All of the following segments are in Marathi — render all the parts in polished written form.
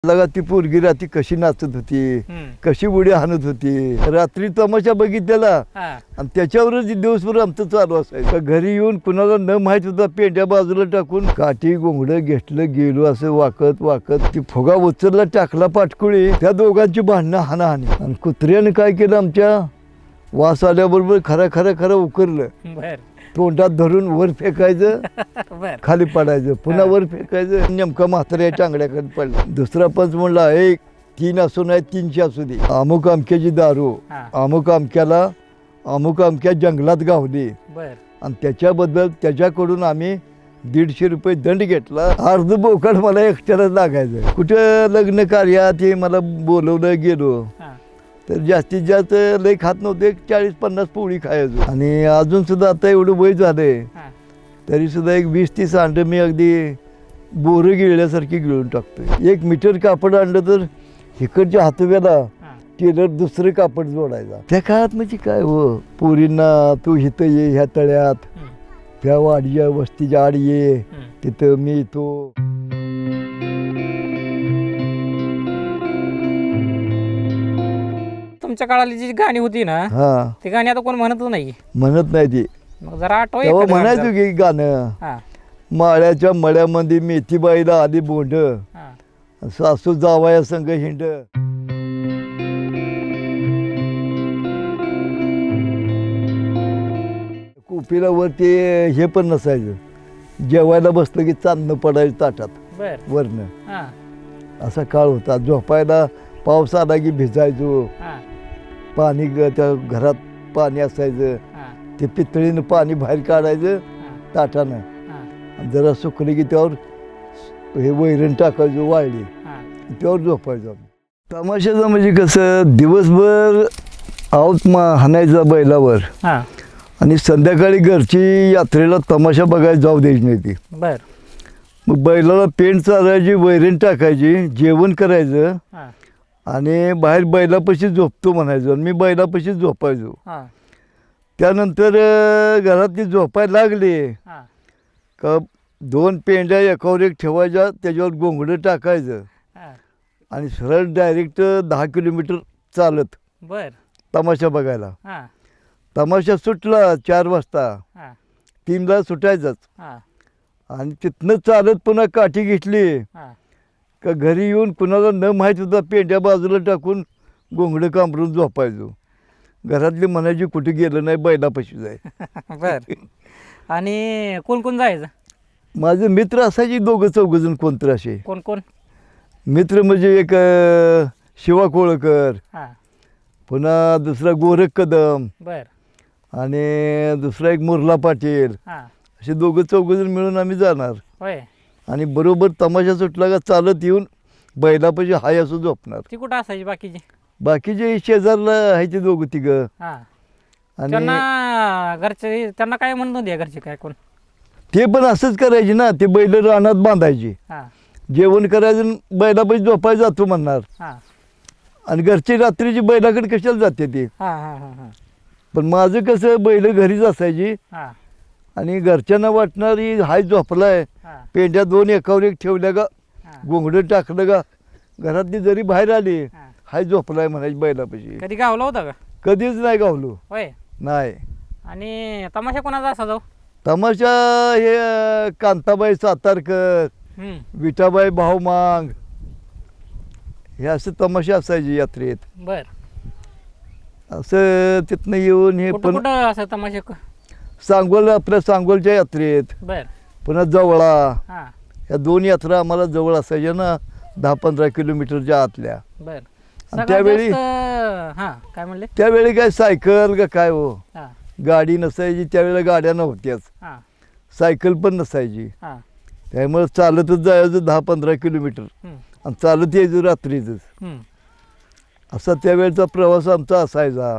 लगा ती पोरगी रात्री कशी नाचत होती, कशी उडी हाणत होती. रात्री तमाशा बघितलेला आणि त्याच्यावरच दिवसभर आमचं चालू असायचं. घरी येऊन कुणाला न माहित होता पेंड्या बाजूला टाकून काठी घोंगडं घेतलं गेलो असं वाकत वाकत ती फुगा उचलला टाकला पाटकुळी. त्या दोघांची भांडणं हाणाहाणी. आणि कुत्र्याने काय केलं, आमच्या वास आल्याबरोबर खरं उकरलं. तोंडात धरून वर फेकायचं, खाली पडायचं, पुन्हा वर फेकायचं. नेमका म्हाताऱ्या टांगड्याकडे पडला. दुसरा पंच म्हणला, एक 3 असू नाही 300 असू दे, अमुक अमक्याची दारू अमुक अमक्याला अमुक अमक्या जंगलात गावली आणि त्याच्याबद्दल त्याच्याकडून आम्ही 150 रुपये दंड घेतला. अर्ध बोकड मला एकट्यालाच लागायचं. कुठं लग्न कार्यात हे मला बोलवलं गेलो तर जास्तीत जास्त लय खात नव्हते, 40-50 पोळी खायचो. आणि अजून सुद्धा आता एवढं वय झालंय तरी सुद्धा एक 20-30 अंडं मी अगदी बोरं गिळल्यासारखी गिळून टाकतोय. 1 मीटर कापड आणलं तर इकडच्या हातव्याला टेलर दुसरं कापड जोडायचा. त्या काळात म्हणजे काय हो, पोरींना तू इथं ये, ह्या तळ्यात त्या वाडीच्या वस्तीच्या आड ये, तिथं मी येतो. तुमच्या काळातली जी गाणी होती ना, ती गाणी आता कोण म्हणतच नाही. म्हणत नाही ती. मग जरा आठव. तेव्हा म्हणायचो की गाणं, माळ्याच्या मळ्यामध्ये मेथीबाईला आली बोंड, सासू जावया संग हिंड. कुपीला वरती हे पण नसायचं, जेवायला बसलं की चांदणं पडायचं ताटात वरनं. असा काळ होता. झोपायला पाऊस आला की भिजायचो. पाणी त्या घरात पाणी असायचं, ते पितळीनं पाणी बाहेर काढायचं ताटानं. जरा सुकली की त्यावर हे वैरण टाकायचं वाळली, त्यावर झोपायचं. तमाशाचं म्हणजे कसं, दिवसभर आऊत हाणायचा बैलावर आणि संध्याकाळी घरची यात्रेला तमाशा बघायला जाऊ द्यायची नाही ती. मग बैलाला पेंट चालायची, वैरण टाकायची, जेवण करायचं आणि बाहेर बैलापाशी झोपतो म्हणायचो. आणि मी बैलापाशी झोपायचो. त्यानंतर घरातली झोपायला लागली का 2 पेंड्या एकावर एक ठेवायच्या, त्याच्यावर घोंगडं टाकायचं आणि सरळ डायरेक्ट 10 किलोमीटर चालत तमाशा बघायला. तमाशा सुटला 4 वाजता, 3ला सुटायचाच. आणि तिथनं चालत पुन्हा काठी घेतली का घरी येऊन कुणाला न माहीत होता पेंड्या बाजूला टाकून घोंगडं कांबरून झोपायचो. घरातली म्हणायची कुठे गेलं नाही, बैलापाशी जाय. आणि कोण कोण जायचं? माझे मित्र असायचे 2-4 कोणतरी असे. कोण मित्र म्हणजे एक शिवा कोळकर, पुन्हा दुसरा गोरख कदम आणि दुसरा एक मुरला पाटील. असे 2-4 मिळून आम्ही जाणार आणि बरोबर तमाशा सुटला का चालत येऊन बैलापाशी हाय असं झोपणार. ती कुठं असायची? बाकीचे शेजारला आहे 2-3. आणि घरचे त्यांना काय म्हणत होते घरचे? काय कोण ते पण असंच करायचे ना, ते बैल रानात बांधायची, जेवण करायचं, बैलापाशी झोपायला जातो म्हणणार. आणि घरची रात्रीची बैलाकडे कशाला जाते ते. पण माझं कसं, बैल घरीच असायची आणि घरच्यांना वाटणारी हाय झोपलाय, पेंड्या 2 एकावर एक ठेवल्या का, घोंगडं टाकलं का, घरातली जरी बाहेर आली हाय झोपलाय म्हणायची बैलापाशी. कधी गावला होता का? कधीच नाही गावलो. नाही. आणि तमाशा कोणाचा असा जाऊ? तमाशा हे कांताबाई सातारकर, विठाबाई भाऊमांग, हे असं तमाशा असायचे यात्रेत. असं तिथनं येऊन हे पण असं तमाशा सांगोल, आपल्या सांगोलच्या यात्रेत, पुन्हा जवळा, या 2 यात्रा आम्हाला जवळ असायच्या ना, 10-15 किलोमीटरच्या आतल्या. त्यावेळी काय म्हणले, त्यावेळी काय सायकल का काय हो, गाडी नसायची त्यावेळेला, गाड्या नव्हत्याच, सायकल पण नसायची. त्यामुळे चालतच जायचं 10-15 किलोमीटर आणि चालत यायचं रात्रीच. असा त्यावेळेचा प्रवास आमचा असायचा.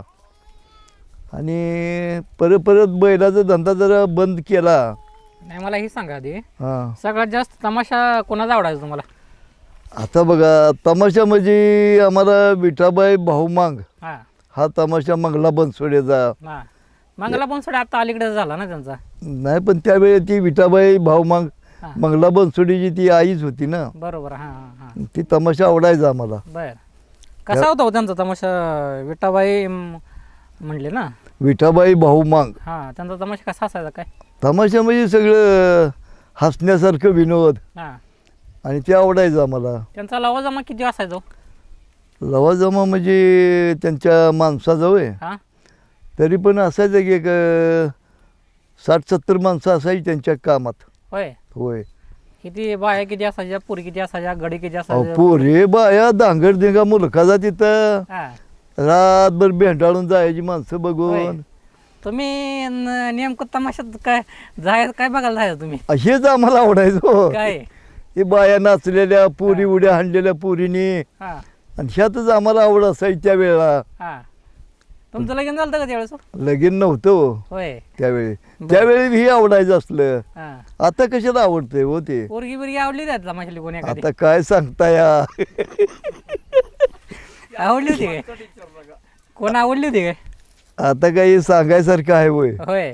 आणि परत बैलाचा धंदा जरा बंद केला. नाही, मला हे सांगा आधी, सगळ्यात जास्त तमाशा कोणाचा आवडायचा तुम्हाला? आता बघा, तमाशा म्हणजे आम्हाला विठाबाई भाऊमांग हा तमाशा मंगला बनसोडेचा. मंगला बनसोडे आता अलीकडे झाला ना त्यांचा. नाही, पण त्यावेळी ती विठाबाई भाऊमांग हा. मंगला बनसोडीची ती आईच होती ना, बरोबर. हा हा हा. ती तमाशा आवडायचा आम्हाला. बर. कसा होता हो त्यांचा तमाशा? विठाबाई म्हणले ना. विठाबाई भाऊ मांग. हा, त्यांचा तमाशा कसा असायचा काय? तमाशा म्हणजे सगळं हसण्यासारखं विनोद, हा. आणि ते आवडायचं आम्हाला. त्यांचा लवाजमा किती असायचा हो? लवाजमा म्हणजे त्यांच्या माणसाजवळ आहे. हा. तरी पण असायचं की एक 60-70 माणसं असायची त्यांच्या कामात. होय. होय. किती बाया किती असायच्या, पुरी किती असायच्या, गडी किती अहो, असायच्या? पोरे बाया दांगड दिंगा मुलखाचा तिथं हा. रातभर भेंडाळून जायची माणसं होय. बघून. तुम्ही नेमकं तमाशात काय जायचं, काय बघायला जायचं तुम्ही? हेच आम्हाला आवडायचं. काय? हे बाया नाचलेल्या, पुरी उड्या हाणलेल्या पुरीने, हा आणि ह्यातच आम्हाला आवड असायची त्या वेळेला. हा. तुमचं लगीन झालं का त्यावेळेस? लगीन नव्हतं हो होय. त्यावेळी. त्यावेळी हे आवडायचं असलं. हा. आता कशाला आवडतंय हो ते? पोरगी बिरगी आवडली त्यात तमाशाली कोणी एखादी? आता काय सांगता या. आवडली होती काय? कोण आवडली होती काय? आता काही सांगायसारखं आहे होय. होय.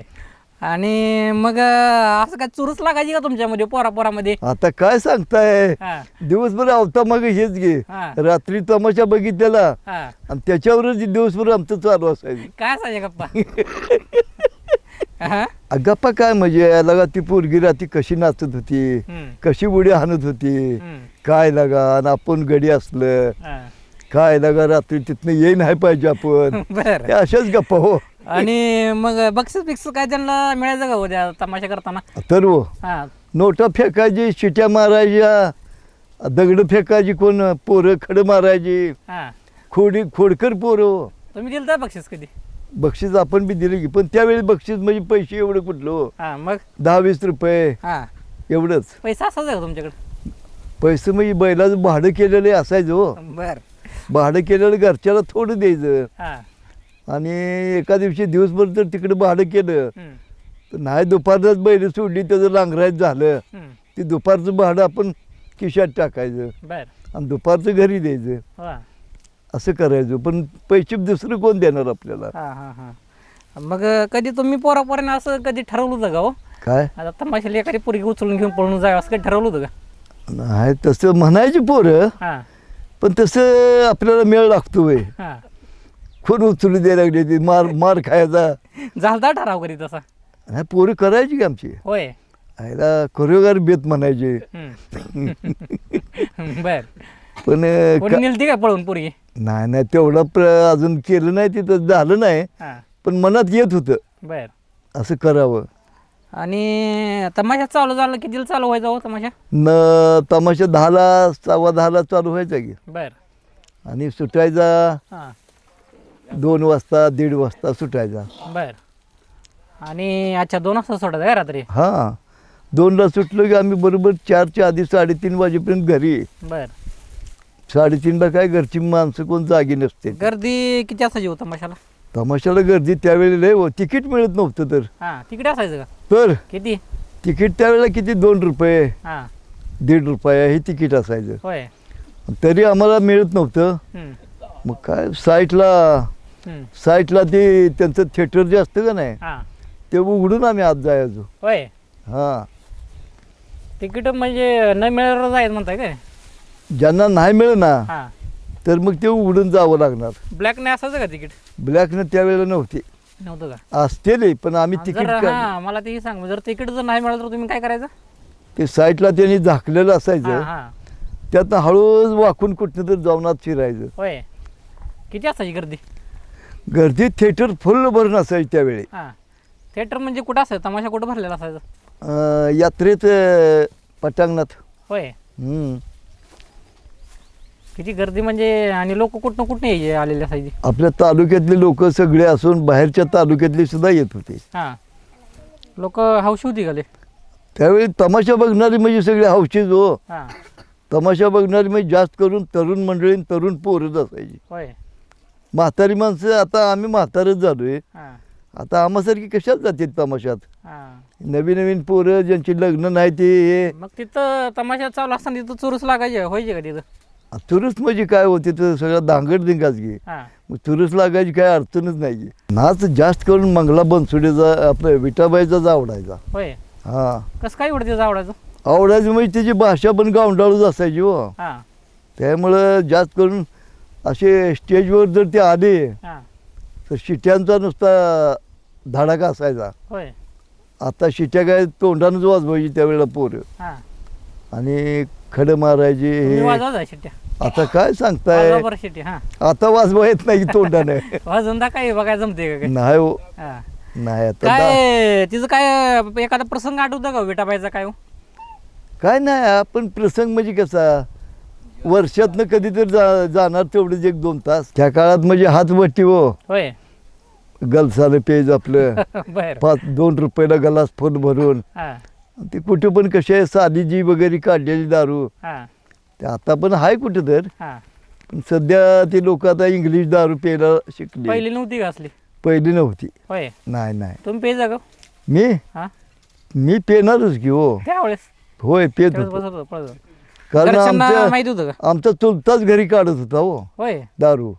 आणि मग असं काय चुरूच लागायची का तुमच्यामध्ये, पोरापोरामध्ये? आता काय सांगताय, हा दिवसभर आवता मग हेच घे. हा रात्री तमाशा बघितलेला हा. आणि त्याच्यावरच दिवसभर आमचं चालू असायचं. काय असायचे गप्पा? हा? गप्पा काय म्हणजे लगा ती पोरगी रात्री कशी नाचत होती, हम्म, कशी उडी हाणत होती, हम्म, काय लगा, आणि आपण गडी असलं हा. काय लगा, रात्री तिथनं येई नाही पाहिजे आपण. बर. हे अशाच गप्पा हो. आणि मग बक्षीस बिक्स काय त्यांना मिळायचं का उद्या तमाशा करताना? तर हो, हा नोटा फेकायची, शिट्या मारायच्या, दगड फेकायची, कोण पोरं खडं मारायची, हा. खोडकर पोरं हो. तुम्ही दिलं तर बक्षीस कधी? बक्षीस आपण बी दिलं की, पण त्यावेळी बक्षीस म्हणजे पैसे एवढं कुठलं हो. हा. मग 10-20 रुपये हा. एवढंच. पैसा असायचा का तुमच्याकडे? पैसे म्हणजे बैलाचं भाडं केलेलं असायचं हो. बर. भाडं केलेलं घरच्याला थोडं द्यायचं, हा. आणि एका दिवशी दिवसभर जर तिकडे भाडं केलं हम्म, तर नाही दुपारच बैल सोडली, त्याचं लांगरायचं झालं, हम्म. ते दुपारचं भाडं आपण खिशात टाकायचं बर. आणि दुपारचं घरी द्यायचं. हा असं करायचं. पण पैसे दुसरं कोण देणार आपल्याला? हा हा हा. मग कधी तुम्ही पोरापोराने असं कधी ठरवलं होतं का हो? काय आता तमाशाला एखादी पोरगी उचलून घेऊन पळून जावं असं कधी ठरवलं होतं का? नाही, तसं म्हणायची पोरं, हा पण तसं आपल्याला मेळ लागतो होय. हा. कोण उचलू द्यायला लागली, ती मार खायचा. झालता ठराव कधी तसा? नाही, पोरं करायची की आमची. होय. आयला कोरिओग्राफ बेत म्हणायचे. हम्म. बर. पण कोणी नेलती काय पळून पोरगी? नाही तेवढं अजून केलं नाही, तिथं झालं नाही, हा. पण मनात येत होतं बर. असं करावं. आणि तमाशा चालू झाला कितीला चालू व्हायचा हो तमाशा? तमाशा 10ला 10:15 चालू व्हायचा की, बर. आणि सुटायचा हा. 2 वाजता 1:30 वाजता सुटायचा. बर. आणि अच्छा 2 वाजता सोडायचं काय रात्री? हां, 2ला सुटलो की आम्ही बरोबर 4च्या आधी 3:30 वाजेपर्यंत घरी. बर. 3:30ला काय घरची माणसं कोण जागी नसते. गर्दी किती असायची हो तमाशाला? तमाशाला गर्दी त्यावेळी लय हो. तिकीट मिळत नव्हतं तर. हा. तिकडे असायचं का? तर किती? तिकीट त्यावेळेला किती, 2 रुपये हा. 1.5 रुपये हे तिकीट असायचं. होय. तरी आम्हाला मिळत नव्हतं. हम्म, मग काय साईटला ते त्यांचं थिएटर जे असतं का नाही, हा. ते उघडून आम्ही आत जायचो. होय. हां, तिकीट म्हणजे न मिळालं जायचं म्हणताय काय? ज्यांना नाही मिळणार हा. तर मग ते उघडून जावं लागणार. ब्लॅक नाही असायचं का तिकीट? ब्लॅकनं त्यावेळेला नव्हती, नव्हतं का? असते पण आम्ही तिकीट जर हा मला ते सांग, जर तिकीट जर नाही मिळालं तर तुम्ही काय करायचं? ते साईटला त्यांनी झाकलेलं हा असायचं, हा. त्यातनं हळूच वाकून कुठनं तर जाऊन आत फिरायचं. होय. किती असायची गर्दी? गर्दी थिएटर फुल भरून असायची त्यावेळी. हा. थिएटर म्हणजे कुठं असायचं? तमाशा कुठं भरलेला असायचं? यात्रेत पटांगणात. होय. हम्म. किती गर्दी म्हणजे, आणि लोक कुठनं यायचे आलेले असायचे? आपल्या तालुक्यातले लोक सगळे असून बाहेरच्या तालुक्यातले सुद्धा येत होते. हा. लोक हौशी होती का लय? त्यावेळी तमाशा बघणारी म्हणजे सगळे हौशीच हो. हा. तमाशा बघणारी म्हणजे जास्त करून तरुण मंडळी, तरुण पोरच असायची. होय. म्हातारी माणसं, आता आम्ही म्हातारच झालोय, हा. आता आम्हासारखी कशात जाते तमाशात? हा. नवीन पोरं ज्यांची लग्न नाही ते हे मग तिथं तमाशा चालू असताना तिथं चोरूस लागायचे व्हायचे का तिथं? चुरस म्हणजे काय होते तर सगळं दांगड दिंगाच घे. हा. मग चुरस लागायची काय अडचणच नाही. नाच जास्त करून मंगला बनसोडेचा, आपल्या विठाबाईचाच आवडायचा. होय. हा, कसं काय एवढं तिथं आवडायचं? आवडायचं म्हणजे त्याची भाषा पण गावंडाळूच असायची हो. हा त्यामुळं जास्त करून असे स्टेजवर जर ते आले हा तर शिट्यांचा नुसता धडाका असायचा. होय आता शिट्या काय तोंडानंच वाजवायची त्यावेळेला पोरं हा आणि खडं मारायचे तुम्ही हे. वाजवा शिट्ट्या आता काय सांगताय, वाजवा बरं शिट्टी हा आता वाजवा येत नाही तोंडाने. वाजवून दाखवा बघाय जमते का काय नाही हो, हा. नाही आता काय तिचं काय एखादा प्रसंग आठवतं का विटाबाईचा काय हो? काय नाही. आपण प्रसंग म्हणजे कसा वर्षातनं कधीतरी जाणार तेवढेच 1-2 तास. त्या काळात म्हणजे हातवटी हो, होय गलसालं पेज आपलं बर 2 रुपयाला गलास फुल भरून. हा ते कुठं पण कशी आहे साधीजी वगैरे काढलेली दारू हा ते आता पण आहे कुठं तर. हा पण सध्या ते लोक आता इंग्लिश दारू प्यायला शिकले. पहिली नव्हती का असली? पहिली नव्हती. होय नाही नाही तुम्ही पेजा का मी हा मी पेणारच की हो. त्यावेळेस होय पेत त्यावेळेस होतो. बसत होतं, पळत होतं. कारण घरच्यांना आमच्या माहित होतं का? आमचा चुलताच घरी काढत होता हो होय दारू.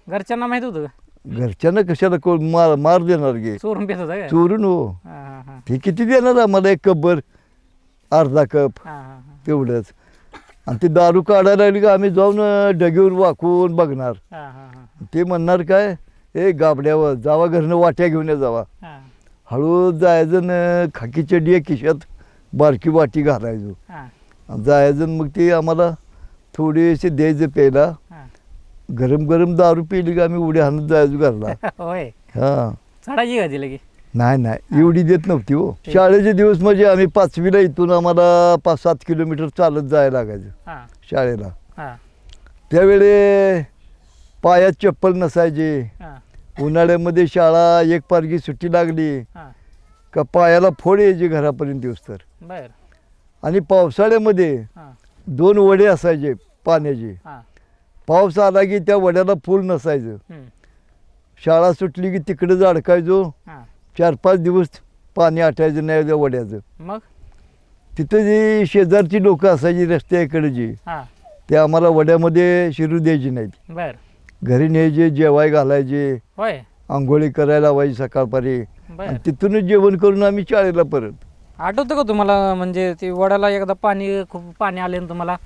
घरच्यांना माहित होतं का? घरच्यांना कशाला कोण मार देणार गे चोरून पेत होता का? चोरून हो. हा हा हा ते किती देणार आम्हाला 1 कपभर अर्धा कप हा हा तेवढंच. आणि ते दारू काढायला लागली का आम्ही जाऊन डगेवर वाकून बघणार. हा हा हा ते म्हणणार काय ए गाबड्यावर जावा घरनं वाट्या घेऊन या जावा. हा हळू जायचं न खाकी चड्डी खिशात बारकी वाटी घालायचो. हा आणि जायचं मग ते आम्हाला थोडेसे द्यायचं प्यायला. हा गरम गरम दारू पिली का आम्ही उड्या हाणत जायचो घरला. होय हां चढायची का ती लगे? नाही एवढी देत नव्हती हो. शाळेचे दिवस म्हणजे आम्ही 5वीला इथून आम्हाला 5-7 किलोमीटर चालत जायला लागायचं हा शाळेला. हा त्यावेळे पायात चप्पल नसायची. हा उन्हाळ्यामध्ये शाळा 1 पारगी सुट्टी लागली हा का पायाला फोड यायची घरापर्यंत दिवस तर. बर आणि पावसाळ्यामध्ये हा 2 वडे असायचे पाण्याचे. हा पाऊस आला की त्या वड्याला फूल नसायचं. हम्म. शाळा सुटली की तिकडंच अडकायचो. हा 4-5 दिवस पाणी आटायचं नाही त्या वड्याचं. मग तिथं जी शेजारची लोकं असायची रस्त्याकडची हा ते आम्हाला वड्यामध्ये शिरू द्यायची नाहीत. बर घरी न्यायचे, जेवाय घालायचे, होय आंघोळी करायला लावायची सकाळपारी. बर आणि तिथूनच जेवण करून आम्ही शाळेला परत. आठवतं का तुम्हाला म्हणजे ती वड्याला एकदा खूप पाणी आले ना तुम्हाला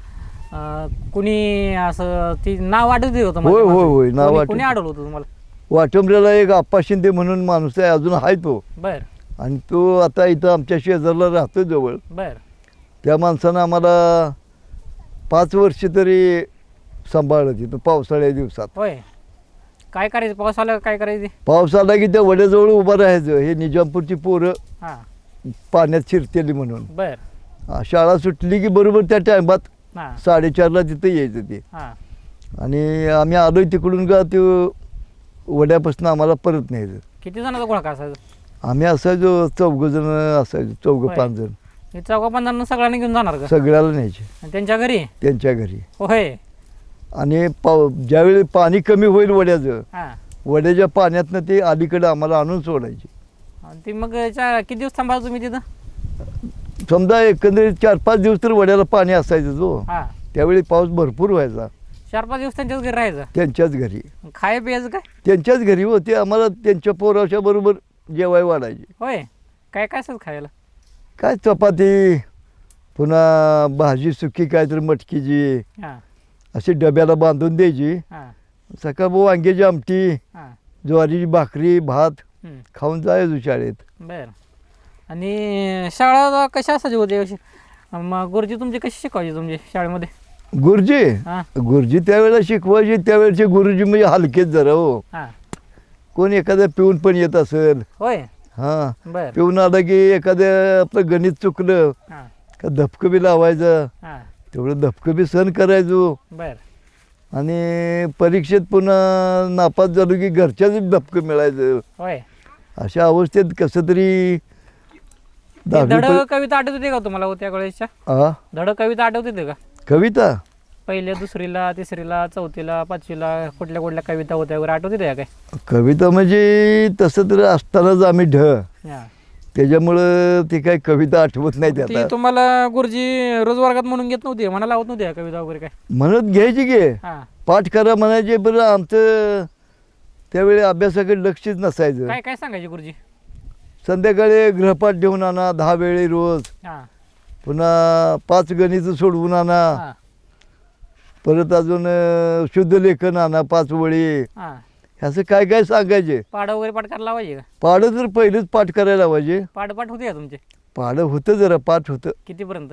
कुणी असं ती नाव आठवते होतं होय, होय, होय, नाव आठवतं. कुणी अडवलं होतं तुम्हाला? वाटंबऱ्याला एक आप्पा शिंदे म्हणून माणूस आहे, अजून आहे तो. बर आणि तो आता इथं आमच्या शेजारला राहतो जवळ. बर त्या माणसानं आम्हाला 5 वर्ष तरी सांभाळलं तिथं पावसाळ्या दिवसात. होय काय करायचं पाऊस आला काय करायचं? पाऊस आला की त्या वड्याजवळ उभं राहायचं. हे निजामपूरची पोरं हा पाण्यात शिरतेली म्हणून. बर शाळा सुटली की बरोबर त्या टायमात हा 4:30ला तिथं यायचं ते. हा आणि आम्ही आलोय तिकडून का ते वड्यापासून आम्हाला परत न्यायचं. किती जणांचा गोळा असायचा? आम्ही असायचो 4 जण असायचो, 4-5 जण. हे चौघा-पांचांना सगळ्यांना घेऊन जाणार का? सगळ्याला न्यायचे आणि त्यांच्या घरी? त्यांच्या घरी. होय आणि ज्यावेळी पाणी कमी होईल वड्याचं, हा वड्याच्या पाण्यातनं ते अलीकडे आम्हाला आणून सोडायचे. आणि ती मग किती दिवस थांबा तुम्ही तिथं? समजा एकंदरीत 4-5 दिवस तर वड्याला पाणी असायचं जो. हा त्यावेळी पाऊस भरपूर व्हायचा. 4-5 दिवस त्यांच्याच घरी राहायचं? त्यांच्याच घरी. खाय प्यायचं काय? त्यांच्याच घरी होते. आम्हाला त्यांच्या पोराच्या बरोबर जेवाय वाढायचे. होय काय काय असं खायला? काय चपाती, पुन्हा भाजी सुकी काहीतरी मटकीची हा अशी डब्याला बांधून द्यायची. हा सकाळ वांग्याची आमटी, हा ज्वारीची भाकरी, भात हम्म. खाऊन जायचो शाळेत. बर आणि शाळा कशा असायची होती अशी? मग गुरुजी तुमची कशी शिकवायची तुमच्या शाळेमध्ये? गुरुजी हा गुरुजी त्यावेळेला शिकवायचे. त्यावेळेचे गुरुजी म्हणजे हलकेच जरा हो. हा कोण एखाद्या पिऊन पण येत असेल. होय हां बर पिऊन आलं की एखाद्या आपलं गणित चुकलं हा का धपकं बी लावायचं. हा तेवढं धपकं बी सहन करायचो. बर आणि परीक्षेत पुन्हा नापास झालो की घरच्याच धपकं मिळायचं. होय अशा अवस्थेत कसं तरी ती धड 10वी कविता आठवते का तुम्हाला त्या वेळेसच्या? हा धड कविता आठवते का? कविता पहिल्या 2रीला 3रीला 4थीला 5वीला कुठल्या कुठल्या कविता होत्या वगैरे आठवते त्या काय? कविता म्हणजे तसं तर असतानाच आम्ही हा त्याच्यामुळं ती काही कविता आठवत नाही ती आता. तुम्हाला गुरुजी रोज वर्गात म्हणून घेत नव्हती? म्हणायला लावत नव्हती कविता वगैरे काय? म्हणत घ्यायची गे हा पाठ करा म्हणायचे. बरं आमचं त्यावेळी अभ्यासाकडे लक्षच नसायचं. काय काय सांगायचे गुरुजी? संध्याकाळी गृहपाठ घेऊन आणा 10 वेळी रोज. हा पुन्हा 5 गणित सोडवून आणा, हा परत अजून शुद्ध लेखन आणा 5 वळी, हा असं काय काय सांगायचे. पाडं वगैरे पाठ करायला लावायचे का? पाढं तर पहिलेच पाठ करायला लावायचे. पाठ होते का तुमचे? पाढं होतं जरा पाठ होतं, कितीपर्यंत?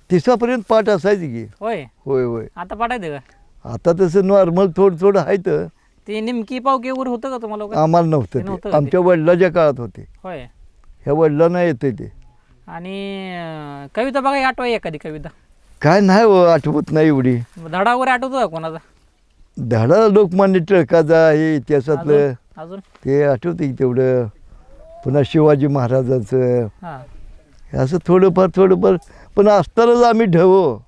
30पर्यंत पाठ असायची की. होय. होय होय. आता पाठायचं का? आता तसं नॉर्मल थोडं थोडं आहे तर. ते निमकी पावकी वगैरे होतं का तुम्हाला वगैरे? आम्हाला ते नव्हतं नव्हतं ते. का आमच्या वडिलाच्या काळात होते. होय. ह्या वडिलांना येते ते. आणि कविता बघा, आठवाय एखादी कविता. काय नाही हो, आठवत नाही एवढी. धडा वगैरे आठवतो का कोणाचा? धडा लोकमान्य टिळकाचा हे इतिहासातलं अजून ते आठवते की तेवढं. पुन्हा शिवाजी महाराजांचं हा असं थोडंफार पण असतानाच आम्ही ढवो.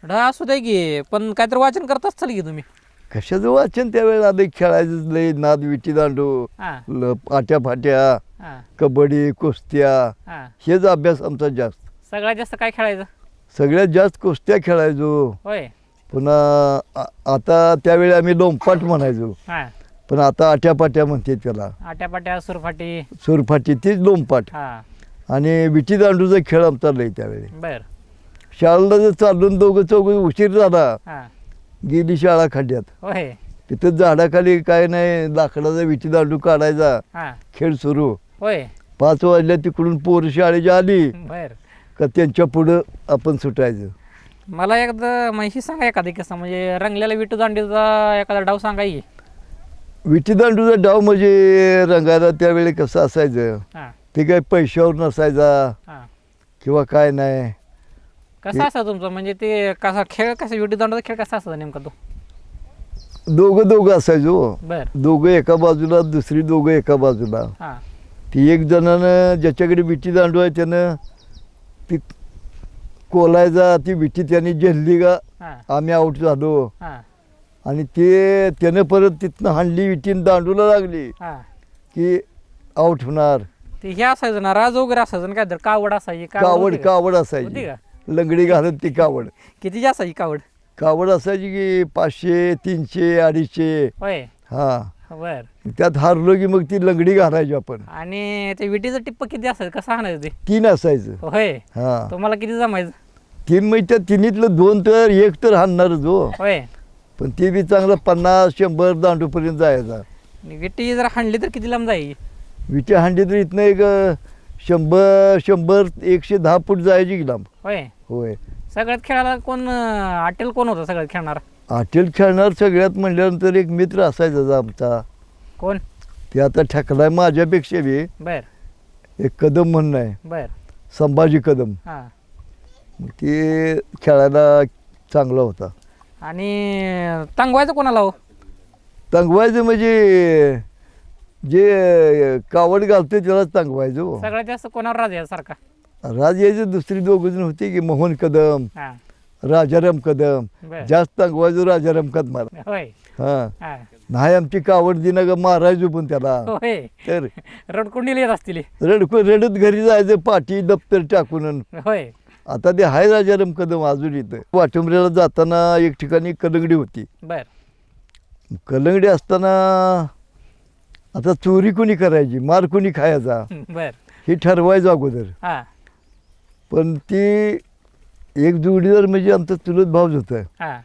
ढा असू दे की, पण काहीतरी वाचन करत असताल की तुम्ही. कशाचं वाचन त्यावेळेला आधी खेळायचं लय नाद, विटी दांडू, हा आट्या फाट्या, हा कबड्डी, कुस्त्या, हा हेच अभ्यास आमचा जास्त. सगळ्यात जास्त काय खेळायचं? सगळ्यात जास्त कुस्त्या खेळायचो. होय. पुन्हा आता त्यावेळी आम्ही लोंपाट म्हणायचो, हा पण आता आट्यापाट्या म्हणते त्याला. आट्यापाट्या, सुरफाटी. सुरफाटी तीच लोंपाट. हा आणि विटी दांडूचा खेळ आमचा लय त्यावेळी. बर. शाळेला जर चालून दोघं चौघं उशीर झाला, हा गेली शाळा खड्ड्यात. होय. तिथं झाडाखाली काय नाही, लाकडाचा विटी दांडू काढायचा, हा खेळ सुरू. होय. 5 वाजल्या तिकडून पोर शाळेची आली बर. का त्यांच्या पुढं आपण सुटायचं. मला एकदा माहिती सांगा एखादी, कसं म्हणजे रंगलेला विटू दांडीचा एखादा डाव सांगा की. विटी दांडूचा डाव म्हणजे रंगायला त्यावेळी कसं असायचं, हा ते काय पैशावर नसायचा हा किंवा काय नाही. कसा असा तुमचा, म्हणजे ते कसा खेळ, कसा विटू दांडूचा खेळ कसा असा नेमका तो? दोघं असायचो. बर. दोघं एका बाजूला, दुसरी दोघं एका बाजूला. हा ती एक जणानं ज्याच्याकडे विटी दांडू आहे त्यानं ती कोलायचा, ती विटी त्याने झेलली का हा आम्ही आऊट झालो. हा आणि ते त्यानं परत तिथनं हाणली विटीन दांडूला लागली हा की आऊट होणार. ते हे असायचं ना, राज वगैरे असायचं ना, काय तर कावड असायची. कावड होती का? होती असायची, का? लंगडी घालत ती कावड. कितीची असायची कावड? असायची की 500, 300, 250. होय. हा बर. त्यात हारलो की मग ती लंगडी घालायची आपण. आणि ते विटीचं टिप्प किती असायचं, कसं आणायचं ते? 3 असायचं. होय. हा तुम्हाला किती जमायचं? 3 म्हणजे त्या तिन्हीतलं 2 तर 1 तर हाणणारच हो. होय. पण ते बी चांगलं 50-100 दांडूपर्यंत जायचा. आणि विटी जर हाणली तर किती लांब जायची? विटी हांडी तर इथनं एक 100-110 फूट जायची की लांब. होय. होय. सगळ्यात खेळायला कोण आटेल कोण होतं सगळ्यात खेळणार? आटेल खेळणार सगळ्यात म्हणल्यानंतर एक मित्र असायचा आमचा. कोण? ते आता ठकलाय माझ्यापेक्षा बी. बर एक कदम म्हणून आहे, बर. संभाजी कदम. हा. मग ते खेळायला चांगला होता. आणि तंगवायचं कोणाला हो? तंगवायचं म्हणजे जे कावड घालते त्यालाच तंगवायचं हो. सगळ्यात जास्त कोणावर राज यासारखा? राज यायचे 2-3 होते की, मोहन कदम, हा राजाराम कदम. बर. जास्त तंगवायचो राजाराम कदम. होय. हा हा नाही आमची कावड दिना का मारायचो पण त्याला. होय. तर रडकुंडीला येत असतील. रडत घरी जायचं पाठी दप्तर टाकून. होय. आता ते हाय राजाराम कदम अजून इथं. वाटुंबऱ्याला जाताना एक ठिकाणी कलंगडी होती. बर. कलंगडी असताना आता चोरी कोणी करायची, मार कोणी खायचा, बर. हे ठरवायचं अगोदर. हा पण ती एक जोडीदार म्हणजे आमचं चुलत भाऊच होतं. हा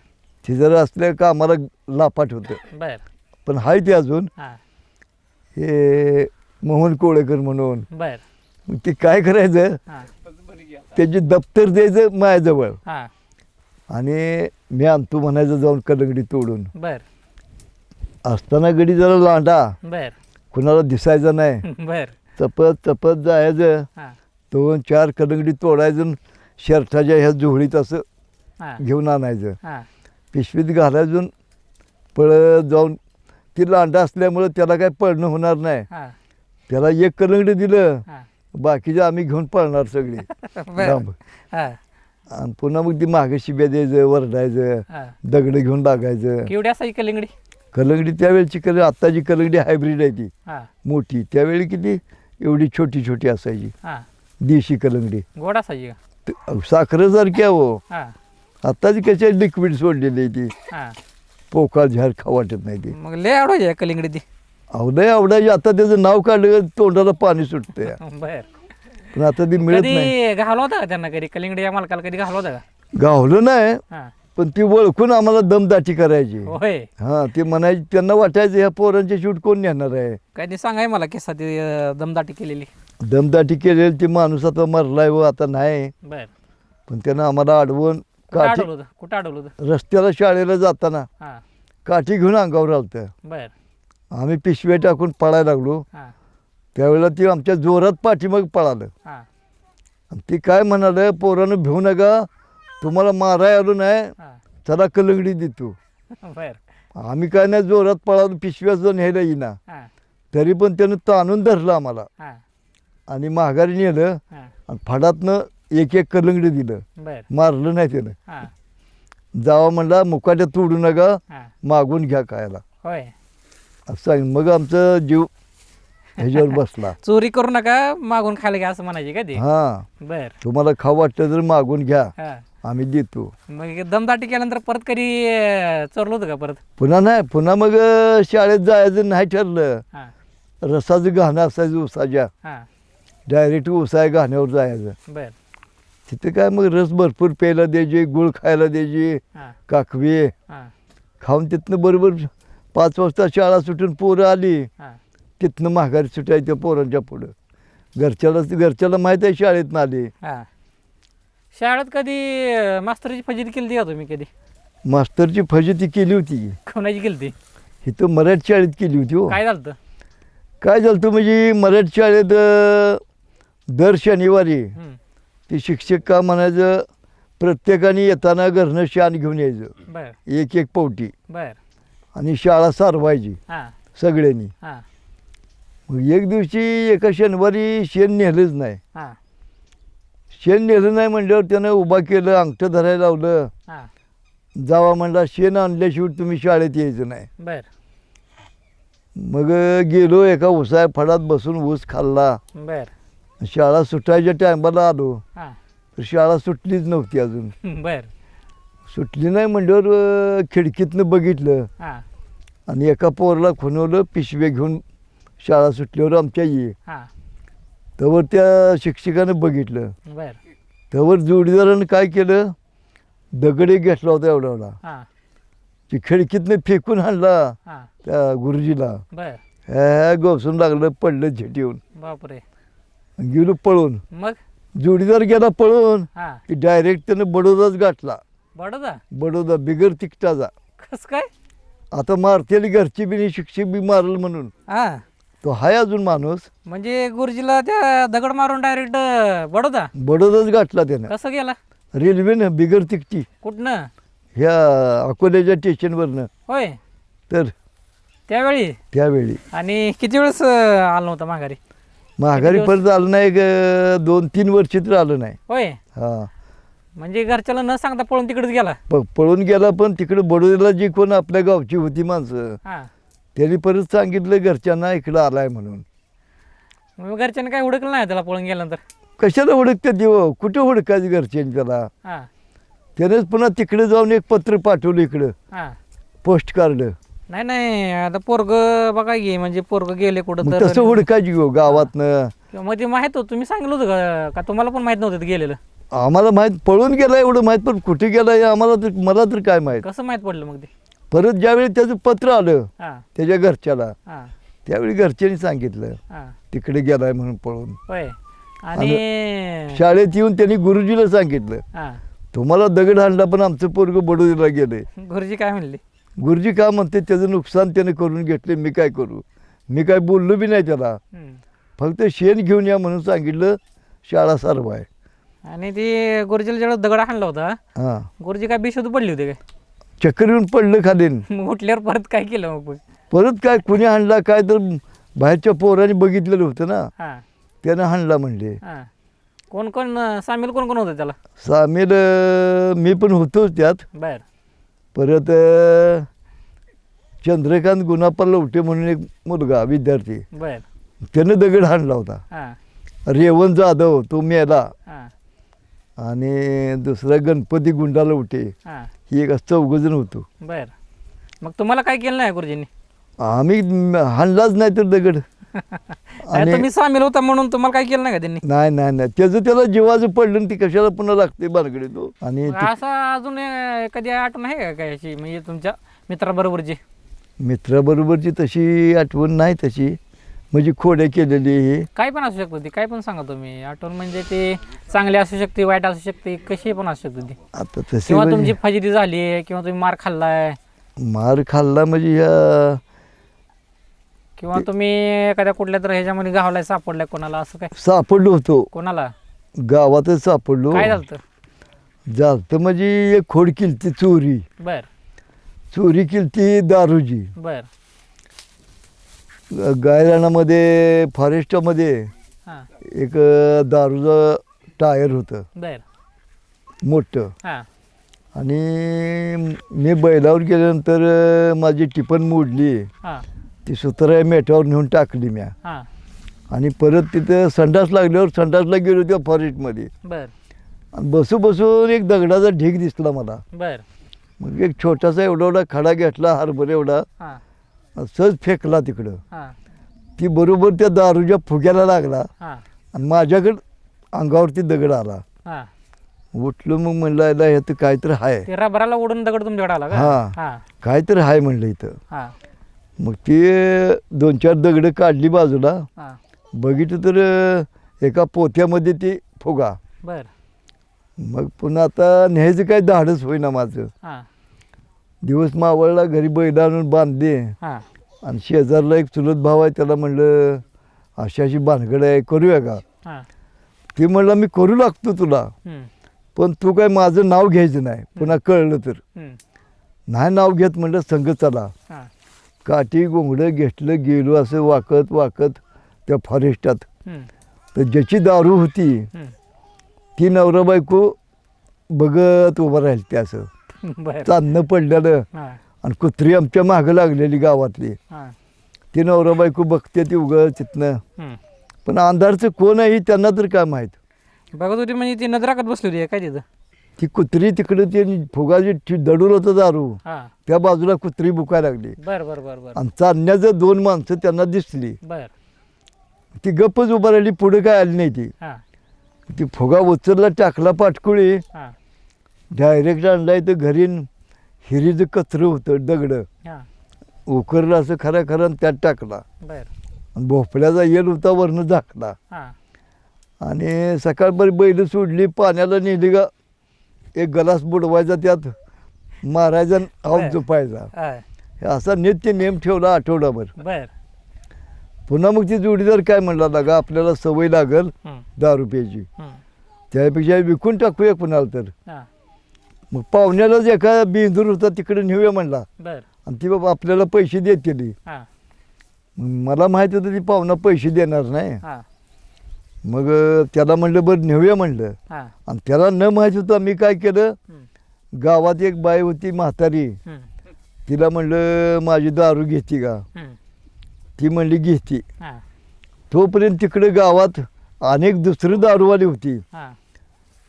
ते जरा असल्या का आम्हाला लापाट होतं. बर. पण हाय ते अजून हा हे मोहन कोळेकर म्हणून. बर. मग ते काय करायचं, हा त्याचे दप्तर द्यायचं माझ्याजवळ हा आणि मी आणतो म्हणायचं जाऊन कलंगडी तोडून. बर असताना गडी जरा लांडा, बर कुणाला दिसायचा नाही. बर. चपत जायचं, हा 2-4 कलंगडी तोडायचं, शर्टाच्या ह्या जोहळीत असं हा घेऊन आणायचं, हा पिशवीत घालायचं, पळत जाऊन. ती लांडा असल्यामुळं त्याला काय पळणं होणार नाही. हा त्याला एक कलंगडी दिलं, हा बाकीचे आम्ही घेऊन पळणार सगळी बर. लांब. हा आणि पुन्हा मग ती मागे शिब्या द्यायचं, वरडायचं, हा दगड घेऊन लागायचं. केवढी असायची कलिंगडी? कलंगडी त्यावेळची आत्ताची कलंगडी हायब्रिड आहे ती हा मोठी. त्यावेळी किती एवढी छोटी असायची हा देशी कलंगडी. गोड असायची का? साखरेसारखी आहे हो. हा आत्ताची कशा लिक्विड सोडलेली आहे ती, हा पोका झार खाऊ वाटत नाही ती. मग लय आवडायची कलिंगडी ती? आवडायची. आता त्याचं नाव काढलं तोंडाला पाणी सुटतंय. बर. पण आता ती मिळत नाही. कधी घालवला होता का त्यांना, कधी कलिंगड या मालकाला कधी घालवला होता का? गावलं नाही, हा पण ती ओळखून आम्हाला दमदाटी करायची. होय. हा ते म्हणायची, त्यांना वाटायचं ह्या पोरांचे शूट कोण नेणार आहे. काय ते सांगाय मला किस्सा ती दमदाटी केलेली. दमदाटी केलेली ती माणूस आता मरलाय व आता नाही, बर. पण त्यानं आम्हाला अडवून कुठं काठी अडवलं होतं, कुठं अडवलं होतं? रस्त्याला शाळेला जाताना हा काठी घेऊन अंगावर आलतं. बर. आम्ही पिशव्या टाकून पळायला लागलो. हा त्यावेळेला ती आमच्या जोरात पाठीमाग पळालं. हा आणि ती काय म्हणाले, पोरानं भिवू नका, तुम्हाला माराय आलो नाही, हा चला कलंगडी देतो. बर. आम्ही काय नाही, जोरात पळालो, पिशव्या जो न्यायला येईना, हा तरी पण त्यानं ताणून धरलं आम्हाला हा आणि माघारी नेलं हा आणि फडातनं एक एक कलंगडी दिलं. बर. मारलं नाही त्यानं. हा जावा म्हणला, मुकाट्या तोडू नका, हा मागून घ्या खायला होय. असं सांग. मग आमचा जीव ह्याच्यावर बसला. चोरी करू नका, मागून खायला घ्या असं म्हणायचे का ते? हा, बर. तुम्हाला खाऊ वाटलं तर मागून घ्या, हा आम्ही देतो. मग दमदाटी केल्यानंतर परत कधी चोरलं होतं का परत? पुन्हा नाही, पुन्हा मग शाळेत जायचं नाही ठरलं. हा रसाचं घाणं असायचं उसाच्या, हा डायरेक्ट उसाय घाण्यावर जायचं. बर. तिथे काय मग रस भरपूर प्यायला द्यायचे, गुळ खायला द्यायचे, हा काकवी हा खाऊन तिथनं बरोबर 5 वाजता शाळा सुटून पोरं आली, हा तिथनं माघारी सुटायच्या पोरांच्या पुढं. घरच्याला माहीत आहे शाळेतनं आली. हा शाळेत कधी मास्तरची फजिती केली का तुम्ही कधी? मास्तरची फजिती केली होती. कोणाची केली ती? इथं मराठी शाळेत केली होती. हो, काय झालं होतं? काय झालं होतं म्हणजे मराठी शाळेत दर शनिवारी ते शिक्षक का म्हणायचं, प्रत्येकाने येताना घरनं शान घेऊन यायचं, बर एक एक पावटी, बर. आणि शाळा सारवायची हा सगळ्यांनी. हा मग एक दिवशी एका शनिवारी शेण नेलंच नाही. हा शेण नेलं नाही म्हणल्यावर त्यानं उभा केलं, अंगठं धरायला लावलं, हा जावा म्हणला, शेण आणल्याशिवाय तुम्ही शाळेत यायचं नाही. बर मग गेलो, एका उसाया फडात बसून ऊस खाल्ला. बर. शाळा सुटायच्या टायमाला आलो, हा तर शाळा सुटलीच नव्हती अजून. बर. सुटली नाही म्हणल्यावर खिडकीतनं बघितलं हा आणि एका पोराला खुणवलं, पिशव्या घेऊन शाळा सुटल्यावर आमच्या ये. हा तवर त्या शिक्षकानं बघितलं, बर. तवर जोडीदारानं काय केलं, दगड एक घेतला होता एवढा एवढा, हा ती खिडकीतनं फेकून आणला हा त्या गुरुजीला. बर. ह्या गोसून लागलं, पडलं झेट येऊन, बापरे. गेलो पळून. मग जोडीदार गेला पळून, हा की डायरेक्ट त्यानं बडोदाच गाठला. बडोदा? बडोदा बिगर तिकटाचा. कस काय? आता मारतेली घरची बी नाही, शिक्षक बी मारल म्हणून. हा तो हाय अजून माणूस. म्हणजे गुरुजीला त्या दगड मारून डायरेक्ट बडोदा? बडोदाच गाठला त्यानं, कसं गेला? रेल्वेनं, बिगर तिकटी, कुठनं? ह्या अकोल्याच्या स्टेशनवरनं. होय. तर त्यावेळी? त्यावेळी आणि किती वेळेस आलं नव्हतं माघारी? माघारी दिवस? परत आलं नाही, 2-3 वर्ष तर आलं नाही. होय. हा, म्हणजे घरच्याला न सांगता पळून तिकडेच गेला? पळून गेला. पण तिकडे बडोद्याला जी कोण आपल्या गावची होती माणसं, हा त्यांनी परत सांगितलं घरच्यांना इकडं आलाय म्हणून. मग घरच्यांनी काय हुडकलं नाही त्याला पळून गेल्यानंतर? कशाला हुडकते देव, कुठं हुडकायचं घरच्यांनी त्याला. हा त्यानेच पुन्हा तिकडे जाऊन एक पत्र पाठवलं इकडं, हा पोस्ट कार्ड. नाही नाही, आता पोरग बघा की, म्हणजे पोरग गेले कुठं मग तर तसं हुडकायची गो गावातनं. किंवा मग ते माहित होतं, तुम्ही सांगितलं होतं का तुम्हाला पण माहित नव्हतं ते गेलेलं? आम्हाला माहित, पळून गेला एवढं माहित, पण कुठे गेला हे आम्हाला तर, मला तर काय माहित. कसं माहित पडलं मग ते? परत ज्यावेळी त्याचं पत्र आलं हा त्याच्या घरच्याला, हा त्यावेळी घरच्यांनी सांगितलं हा तिकडे गेलाय म्हणून पळून. होय. आणि शाळेत येऊन त्यांनी गुरुजीला सांगितलं, हा तुम्हाला दगड हाणला पण आमचं पोरग बडोदीला गेलंय. गुरुजी काय म्हणले? गुरुजी का म्हणते, त्याचं नुकसान त्याने करून घेतले, मी काय करू. मी काय बोललो बी नाही त्याला, फक्त शेण घेऊन या म्हणून सांगितलं, शाळा सारवाय. आणि ते गुरुजीला जेव्हा दगड हाणला होता, हां, गुरुजी काय बेशुद्ध पडली होते काय? चक्कर येऊन पडलं खालीन. मग उठल्यावर परत काय केलं मग? परत काय कुणी हाणला काय, तर बाहेरच्या पोरांनी बघितलेलं होतं ना, हा त्यानं हाणला म्हणले. हा कोण कोण सामील, कोण कोण होतं त्याला? सामील मी पण होतोच त्यात. बर. परत चंद्रकांत गुणाप्पा लवटे म्हणून एक मुलगा विद्यार्थी, बर. त्यानं दगड हाणला होता. हा रेवण जाधव तो मेला, हा आणि दुसरा गणपती गुंडा लवटे, हा ही एक 4 होतो. बर. मग तुम्हाला काय केलं नाही गुरुजींनी? आम्ही हाणलाच नाही तर दगड. आणि तुम्ही सामील होता म्हणून तुम्हाला काय केलं नाही का त्यांनी? नाही नाही नाही त्याचं त्याला जीवाचं पडलं आणि ती कशाला पुन्हा लागते बालगडी तो. आणि असं अजून कधी आठवण आहे का काय अशी म्हणजे तुमच्या मित्राबरोबरची? मित्राबरोबरची तशी आठवण नाही तशी, म्हणजे खोड्या केलेली हे. काय पण असू शकतो ती, काय पण सांगा तुम्ही. आठवण म्हणजे ते चांगली असू शकते, वाईट असू शकते, कशी पण असू शकते ती. आता तसे किंवा म्हणजे तुमची फजिती झाली किंवा तुम्ही मार खाल्लाय मार खाल्ला म्हणजे ह्या किंवा तुम्ही एखाद्या कुठल्या तर ह्याच्यामध्ये गावलाय, सापडलाय कोणाला, असं काय? सापडलो होतो कोणाला? गावातच सापडलो. काय झालं? झालं म्हणजे एक खोड केलती चोरी. बर चोरी केलती दारूची. बर गायरानामध्ये फॉरेस्टमध्ये हां एक दारूचं टायर होतं बर मोठं. हां आणि मी बैलावर गेल्यानंतर माझी टिपण मोडली, हां ती सुतराया मेठावर नेऊन टाकली म्या. हां आणि परत तिथं संडास लागल्यावर संडासला गेलो त्या फॉरेस्टमध्ये. बर आणि बसून एक दगडाचा ढीग दिसला मला. बर मग एक छोटासा एवढा खडा घेतला, हरभर एवढा, हां सहज फेकला तिकडं. हां ती बरोबर त्या दारूच्या फुग्याला लागला हां आणि माझ्याकडं अंगावरती दगड आला. हां उठलो, मग म्हणलं याला ह्यात काहीतरी आहे, ते रबराला ओढून दगड तुमच्याकडे आला का? हां. हां काहीतरी आहे म्हणलं इथं. हां मग ती 2-4 दगडं काढली बाजूला, हां बघितलं तर एका पोत्यामध्ये ती फुगा. बर मग पुन्हा आता न्यायचं काय धाडच होईना माझं. हां दिवस मावळला, घरी बैल आणून बांधले. हां आणि शेजारला एक चुलत भाव आहे, त्याला म्हणलं अशी अशी भानगड आहे, करूया का? हां ती म्हणला मी करू लागतो तुला, हम्म, पण तू काय माझं नाव घ्यायचं नाही, पुन्हा कळलं तर. हम्म, नाही नाव घेत म्हणलं, संग चला. हां काठी घोंगडं घेतलं, गेलो असं वाकत वाकत त्या फॉरेस्टात. हम्म, तर ज्याची दारू होती हम्म. ती नवरा बायको बघत उभं राहील ते असं बर चांदणं पडलेलं. हां आणि कुत्री आमच्या मागं लागलेली गावातली. हां ती नवरा बायको बघते ती उघड तिथनं. हम्म. पण अंधारचं कोण आहे त्यांना तर काय माहीत. बघत होती म्हणजे ती नजराकत बसली होती काय तिथं? ती कुत्री तिकडे ते फुगाची दडून होतं दारू, हां त्या बाजूला कुत्री बुकायला लागली. बर बर बर बर आणि चांदण्याचं 2 माणसं त्यांना दिसली. बर ती गप्पच उभा राहिली, पुढे काय आली नाही ती. हां ती फुगा उचलला, टाकला पाटकुळी, हां डायरेक्ट आणलाय तर घरी हिरीचं कचरं होतं, दगडं हां उकरलं असं खरं खरं आणि त्यात टाकला. बर आणि भोपळ्याचा येल होता वरनं झाकला. हां आणि सकाळभर बैल सोडली, पाण्याला नेली का एक गलास बुडवायचा, त्यात मारायचा, आऊट झोपायचा. हां हे असा नित्य नेम ठेवला आठवडाभर. बर पुन्हा मग ती जोडीदार काय म्हणला, लागा आपल्याला सवय लागल हम्म, दारू प्यायची, हम्म. त्यापेक्षा विकून टाकूया कुणाला तर. हां मग पाहुण्यालाच एका बिंदूर होता तिकडे नेऊया म्हणला, बर आणि ती बाबा आपल्याला पैसे देतील. हां मग मला माहीत होतं ती पाहुणा पैसे देणार नाही. हां मग त्याला म्हणलं बरं नेऊया म्हणलं. हां आणि त्याला न माहीत होतं मी काय केलं, हम्म, गावात एक बाई होती म्हातारी, हम्म, तिला म्हणलं माझी दारू घेते का? हम्म. ती म्हणली घेते. हां तोपर्यंत तिकडे गावात अनेक दुसरी दारूवाली होती, हां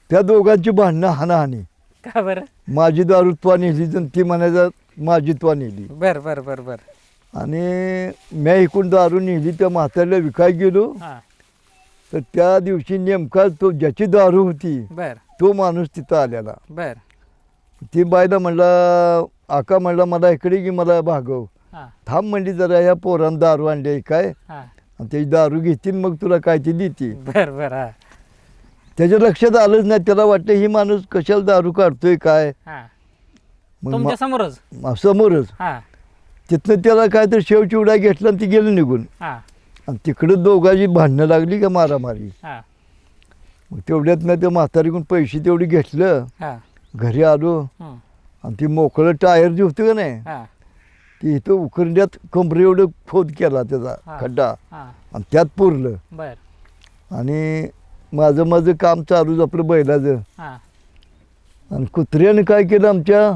त्या दोघांची भांडणं हाणाहाणी. का बरं? माझी दारू त्वा नेली, तर ती म्हणायचं माझी त्वा नेली. बर बर बर बर आणि मी इकडून दारू नेली, त्या म्हातारीला विकाय गेलो. हां तर त्या दिवशी नेमका तो ज्याची दारू होती बर तो माणूस तिथं आलेला. बर ती बाईला म्हणला, आका म्हणला मला इकडे की मला भागव. हां थांब म्हणली, जरा ह्या पोरानं दारू आणली काय, हां आणि त्याची दारू घेतील मग तुला काय ती देते. बर बर हां त्याच्या लक्षात आलंच नाही, त्याला वाटलं ही माणूस कशाला दारू काढतोय काय. हां मग तुमच्या समोरच? समोरच हां तिथनं त्याला काहीतरी शेवचिवडा घेतला आणि ती गेलं निघून. हां आणि तिकडं दोघांची भांडणं लागली का मारामारी. हां मग तेवढ्यातनं त्या म्हातारीकडून पैसे तेवढी घेतलं, हां घरी आलो. हम्म, आणि ती मोकळं टायर जे होतं का नाही, हां ती इथं उकरण्यात कमरे एवढं खोद केला त्याचा हां. खड्डा, हां आणि त्यात पुरलं. बर आणि माझं काम चालूच आपलं बैलाचं. हां आणि कुत्र्यानं काय केलं, आमच्या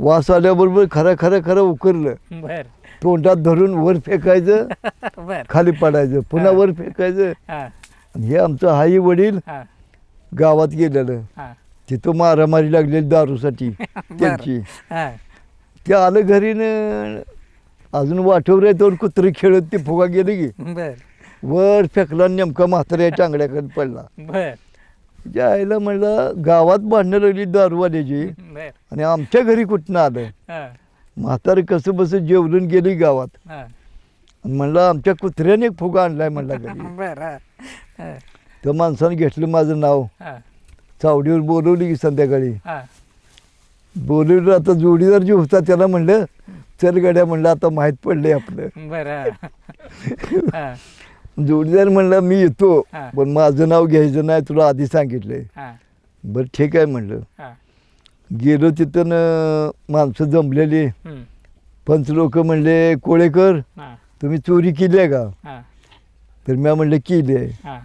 वास आल्याबरोबर खरं उकरलं. बर तोंडात धरून वर फेकायचं, बर खाली पडायचं, पुन्हा हां. वर फेकायचं. हां आणि हे आमचं आई वडील हां गावात गेलेलं, हां तिथं मारामारी लागलेली दारूसाठी त्यांची. हां ते आलं घरी न अजून वाठवर आहे, तर कुत्री खेळत ती फुगा गेली की. बर वर फेकला आणि नेमका म्हाताऱ्या टांगड्याकडे पडला. बर ज्या आईला म्हणलं गावात भांडणं लागली दारूवाल्याची बर आणि आमच्या घरी कुठनं आलं. हा, म्हातारं कसं बसं जेवलून गेली गावात. हा. आणि म्हणलं आमच्या कुत्र्याने एक फुगा आणलाय म्हणला घरी. बर हा, हा, त्या माणसानं घेतलं माझं नाव, हा, चावडीवर बोलवली की संध्याकाळी. हा. बोलवलं. आता जोडीदार जे होता त्याला म्हणलं चल गड्या, म्हणलं आता माहीत पडलंय आपलं. बर हा, हा, जोडीदार म्हणलं मी येतो, हा. पण माझं नाव घ्यायचं नाही, तुला आधी सांगितलंय. हा, बरं ठीक आहे म्हणलं. हा. गेलो तिथं माणसं जमलेली. हम्म, पंच लोक म्हणले कोळेकर हा, तुम्ही चोरी केली आहे का. हा, तर मी म्हणलं केली आहे. हा.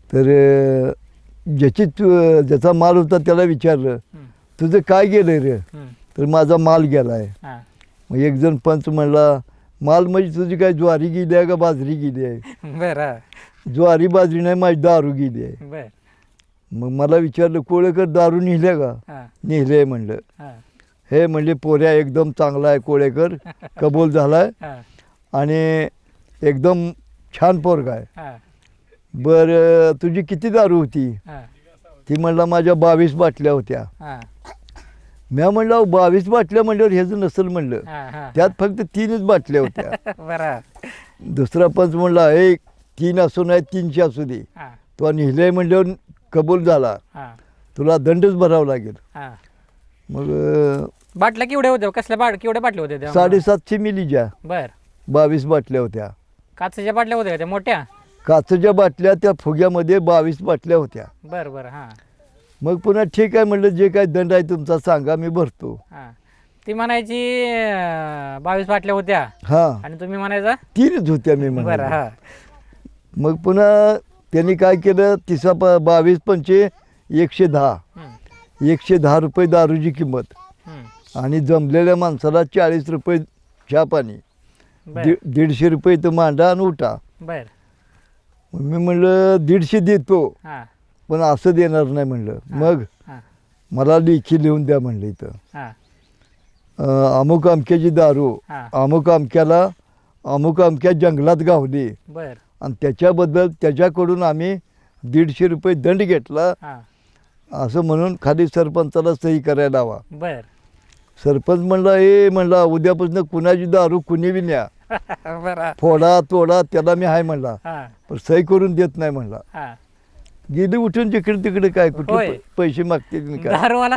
तर ज्याचा माल होता त्याला विचारलं हम्म, तुझं काय गेलं रे. हम्म, तर माझा माल गेला आहे. हा. मग एक जण पंच म्हणला माल म्हणजे तुझी काय ज्वारी गेली आहे का बाजरी गेली आहे. बर हा, ज्वारी बाजरी नाही, माझी दारू गेली आहे. बर मग मला विचारलं कोळेकर दारू नेल्या का. हा, नेले आहे म्हणलं. हा, हे म्हणले पोऱ्या एकदम चांगला आहे कोळेकर, कबूल झालाय हा, आणि एकदम छान पोरगा आहे. हा, बरं तुझी किती दारू होती. हा, ती म्हणला माझ्या 22 बाटल्या होत्या. हा, मी म्हणलं 22 बाटल्या म्हणल्यावर ह्याचं नसेल म्हणलं, हा, हा. त्यात फक्त 3च बाटल्या होत्या. बर हा, दुसरा पंच म्हणला एक 3 असू नाही 300 असू दे, हा, तो निहिलंय म्हणल्यावर कबूल झाला, हा, तुला दंडच भरावा लागेल. हा. मग बाटल्या केवढ्या होत्या, कसल्या केवढ्या बाटल्या होत्या त्या. 750 मिलीच्या बर 22 बाटल्या होत्या. काचेच्या बाटल्या होत्या का त्या मोठ्या. काचेच्या बाटल्या त्या फुग्यामध्ये 22 बाटल्या होत्या. बर बर हा, मग पुन्हा ठीक आहे म्हणलं जे काय दंड आहे तुमचा सांगा मी भरतो. हा. ती म्हणायची 22 बाटल्या होत्या हा आणि तुम्ही म्हणायचा 3च होत्या मी बर म्हणलं. हा, मग पुन्हा त्यांनी काय केलं 22 पंचे 110 हम्म, 110 रुपये दारूची किंमत हम्म, आणि जमलेल्या माणसाला 40 रुपये चहा पाणी, बर 150 रुपये तर मांडा आणि उठा. बर मग मी म्हणलं 150 देतो हा, पण असं देणार नाही म्हणलं. मग हा, मला लेखी लिहून द्या म्हणलं इथं हा, अमुक अमक्याची दारू हा. अमुक अमक्याला अमुक अमक्या जंगलात गावली बर आणि त्याच्याबद्दल त्याच्याकडून आम्ही 150 रुपये दंड घेतला हा, असं म्हणून खाली सरपंचाला सही करायला हवा. बर सरपंच म्हणला ए म्हणला उद्यापासून कुणाची दारू कुणी बी न्या, बर हा, फोडा तोडा त्याला मी हाय म्हणला, हा, पण सही करून देत नाही म्हणला. हा. गेली उठून जिकडे तिकडे काय कुठे होय. पैसे मागतील आणि काय. दारूवाला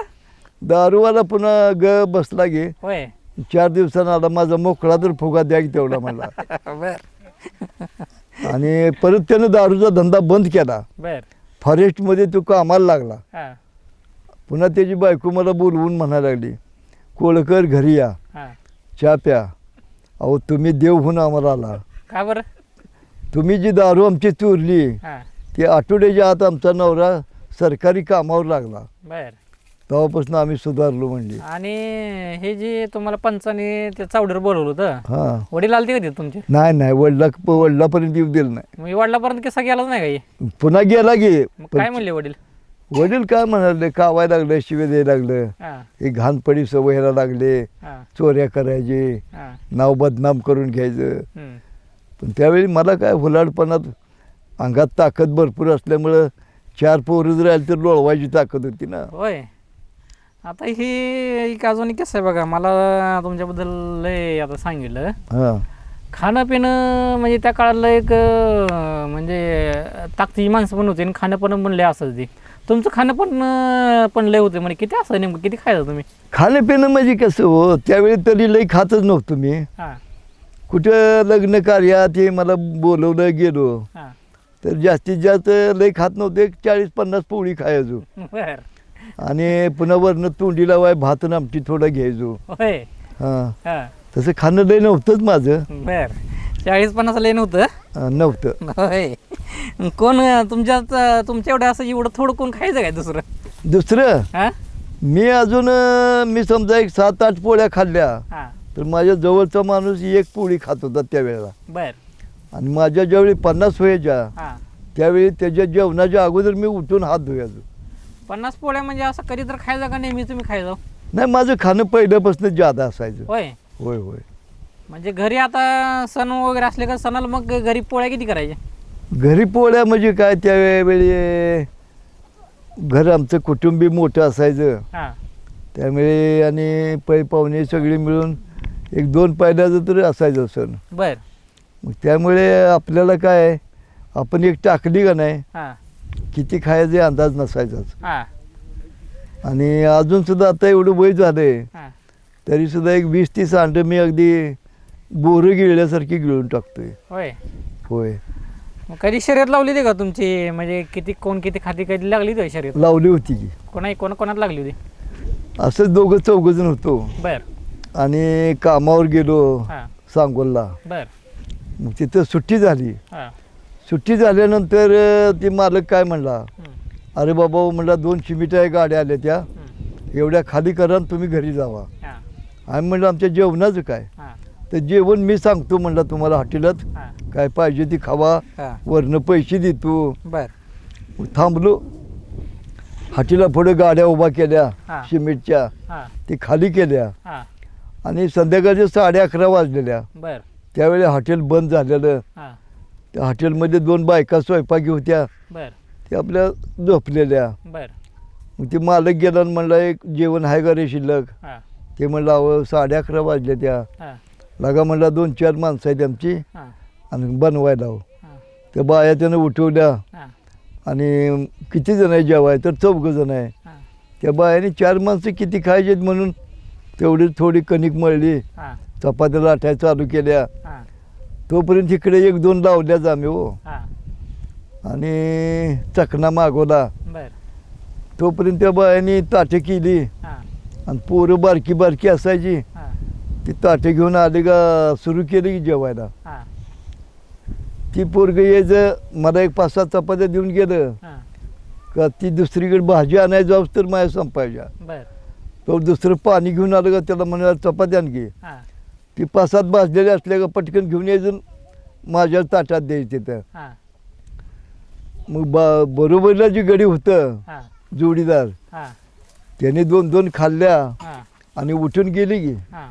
दारूवाला पुन्हा बसला गे. होय 4 दिवसानं आला माझा मोकळा तर फुगा द्या की तेवढा मला. बर आणि परत त्यानं दारूचा धंदा बंद केला. बर फॉरेस्टमध्ये तो कामाला लागला. हा, पुन्हा त्याची बायको मला बोलवून म्हणायला लागली कोळकर घरी या, हा. चहा प्या. अहो तुम्ही देव होऊन आम्हाला आला, का बरं. तुम्ही जी दारू आमची चोरली हा, ती आठवड्याच्या आत आमचा नवरा सरकारी कामावर लागला, बर तेव्हापासून आम्ही सुधारलो म्हणली. आणि हे जे तुम्हाला पंचाने ते चावडीवर बोलवलं होतं, हां वडील आलते का ते तुमचे. नाही वडिलापर्यंत येऊ दिलं नाही. मी वडिलापर्यंत किस्सा गेलाच नाही काही. पुन्हा गेला गे. मग काय म्हणले वडील. वडील काय म्हणाले कावाय लागलं शिवे द्यायला लागलं, हा, हे घाणपडी सवयला लागले, हा, चोऱ्या करायचे, हा, नाव बदनाम करून घ्यायचं. हम्म, पण त्यावेळी मला काय हुलाडपणात अंगात ताकद भरपूर असल्यामुळं 4 पोरं जर राहिली तर लोळवायची ताकद होती ना. होय. आता ही एक अजून कसं आहे बघा, मला तुमच्याबद्दल लय आता सांगितलं. हां खाणं पिणं म्हणजे त्या काळातलं एक म्हणजे ताकदीची माणसं पण होती आणि खाणं पण लय असायचं. ते तुमचं खाणं पण लय होते म्हणजे किती असं नेमकं किती खायचं तुम्ही. खाणं पिणं म्हणजे कसं हो, त्यावेळी तरी लई खातच नव्हतो मी. हां कुठं लग्न कार्यात हे मला बोलवलं गेलो हां तर जास्तीत जास्त लई खात नव्हते, 40-50 पोळी खायचो. बर. आणि पुन्हा वरनं तोंडी लावाय भात आणि आमटी थोडं घ्यायचो. होय. हां हां तसं खाणं लई नव्हतंच माझं. बर. 40-50 लय नव्हतं. नव्हतं. होय. कोण तुमच्या एवढं असं एवढं थोडं कोण खायचं काय दुसरं. दुसरं हां मी अजून मी समजा एक 7-8 पोळ्या खाल्ल्या हां तर माझ्या जवळचा माणूस 1 पोळी खात होता त्यावेळेला. बर. आणि माझ्या ज्यावेळी 50 व्हायच्या हां त्यावेळी त्याच्या जेवणाच्या अगोदर मी उठून हात धुयाचो. 50 पोळ्या म्हणजे असं कधी तर खायचं का नेहमी तुम्ही खायचं. नाही माझं खाणं पहिल्यापासून जादा असायचं. होय. होय होय. म्हणजे घरी आता सण वगैरे असले का सणाला मग घरी पोळ्या किती करायच्या. घरी पोळ्या म्हणजे काय त्यावेळी घर आमचं कुटुंबी मोठं असायचं हां त्यामुळे आणि पै पाहुणे सगळे मिळून 1-2 पायल्याचं तरी असायचं सण. बर मग त्यामुळे आपल्याला काय आपण एक टाकली का नाही हां किती खायचे अंदाज नसायचाच. हां आणि अजूनसुद्धा आता एवढं वय झालं आहे हां तरीसुद्धा एक 20-30 अंडं मी अगदी बोरं गिळल्यासारखी गिळून टाकतोय. होय. होय मग कधी शर्यत लावली होती का तुमची म्हणजे कोण किती खाती कधी लागली होती शर्यत लावली होती की कोणात लागली होती. असंच 2-4 होतो बर आणि कामावर गेलो हां सांगोलला. बर मग तिथं सुट्टी झाली. हां सुट्टी झाल्यानंतर ते मालक काय म्हणला, अरे बाबा म्हणला 2 चिमिट्या गाड्या आल्या त्या एवढ्या खाली करा आणि तुम्ही घरी जावा. हां आम्ही म्हणलं आमच्या जेवणाचं काय, हां तर जेवण मी सांगतो म्हणलं तुम्हाला हॉटेलात हां काय पाहिजे ती खावा, हां वरनं पैसे देतो. बर मग थांबलो. हॉटेला पुढे गाड्या उभा केल्या हां सिमेंटच्या, हां ती खाली केल्या हां आणि संध्याकाळचे 11:30 वाजलेल्या. बर त्यावेळी हॉटेल बंद झालेलं. हां त्या हॉटेलमध्ये 2 बायका स्वयंपाकी होत्या, बर त्या आपल्या झोपलेल्या. बर मग ते मालक गेला आणि म्हणला एक जेवण आहे का रे शिल्लक. हां ते म्हणलं अहो 11:30 वाजले त्या हां लागा म्हणला 2-4 माणसं आहेत आमची हां आणि बनवायला हो. हां त्या बाया त्यानं उठवल्या हां आणि किती जण आहे जेवाय तर 4 जण आहे. हां त्या बायाने 4 माणसं किती खायचे म्हणून तेवढी थोडी कणिक मळली, हां चपात्या लाटायला चालू केल्या. हां तोपर्यंत इकडे 1-2 लावल्याच आम्ही हो हां आणि चकना मागवला. बर तोपर्यंत त्या बायाने ताटं केली हां आणि पोरं बारकी बारकी असायची हां ती ताटं घेऊन आली का सुरू केली की जेवायला. हां ती पोरगं यायचं मला एक 5-6 चपात्या देऊन गेलं हां का ती दुसरीकडे भाजी आणायला जाऊस तर माझ्या संपायच्या. बर तो दुसरं पाणी घेऊन आलं का त्याला म्हणाला चपात्या आणखी हां ती 5-7 भाजलेली असल्या का पटकन घेऊन यायचं माझ्या ताटात द्यायची तिथं. हां मग बरोबरला जी गडी होतं हां जोडीदार हां त्याने 2-2 खाल्ल्या हां आणि उठून गेली की हां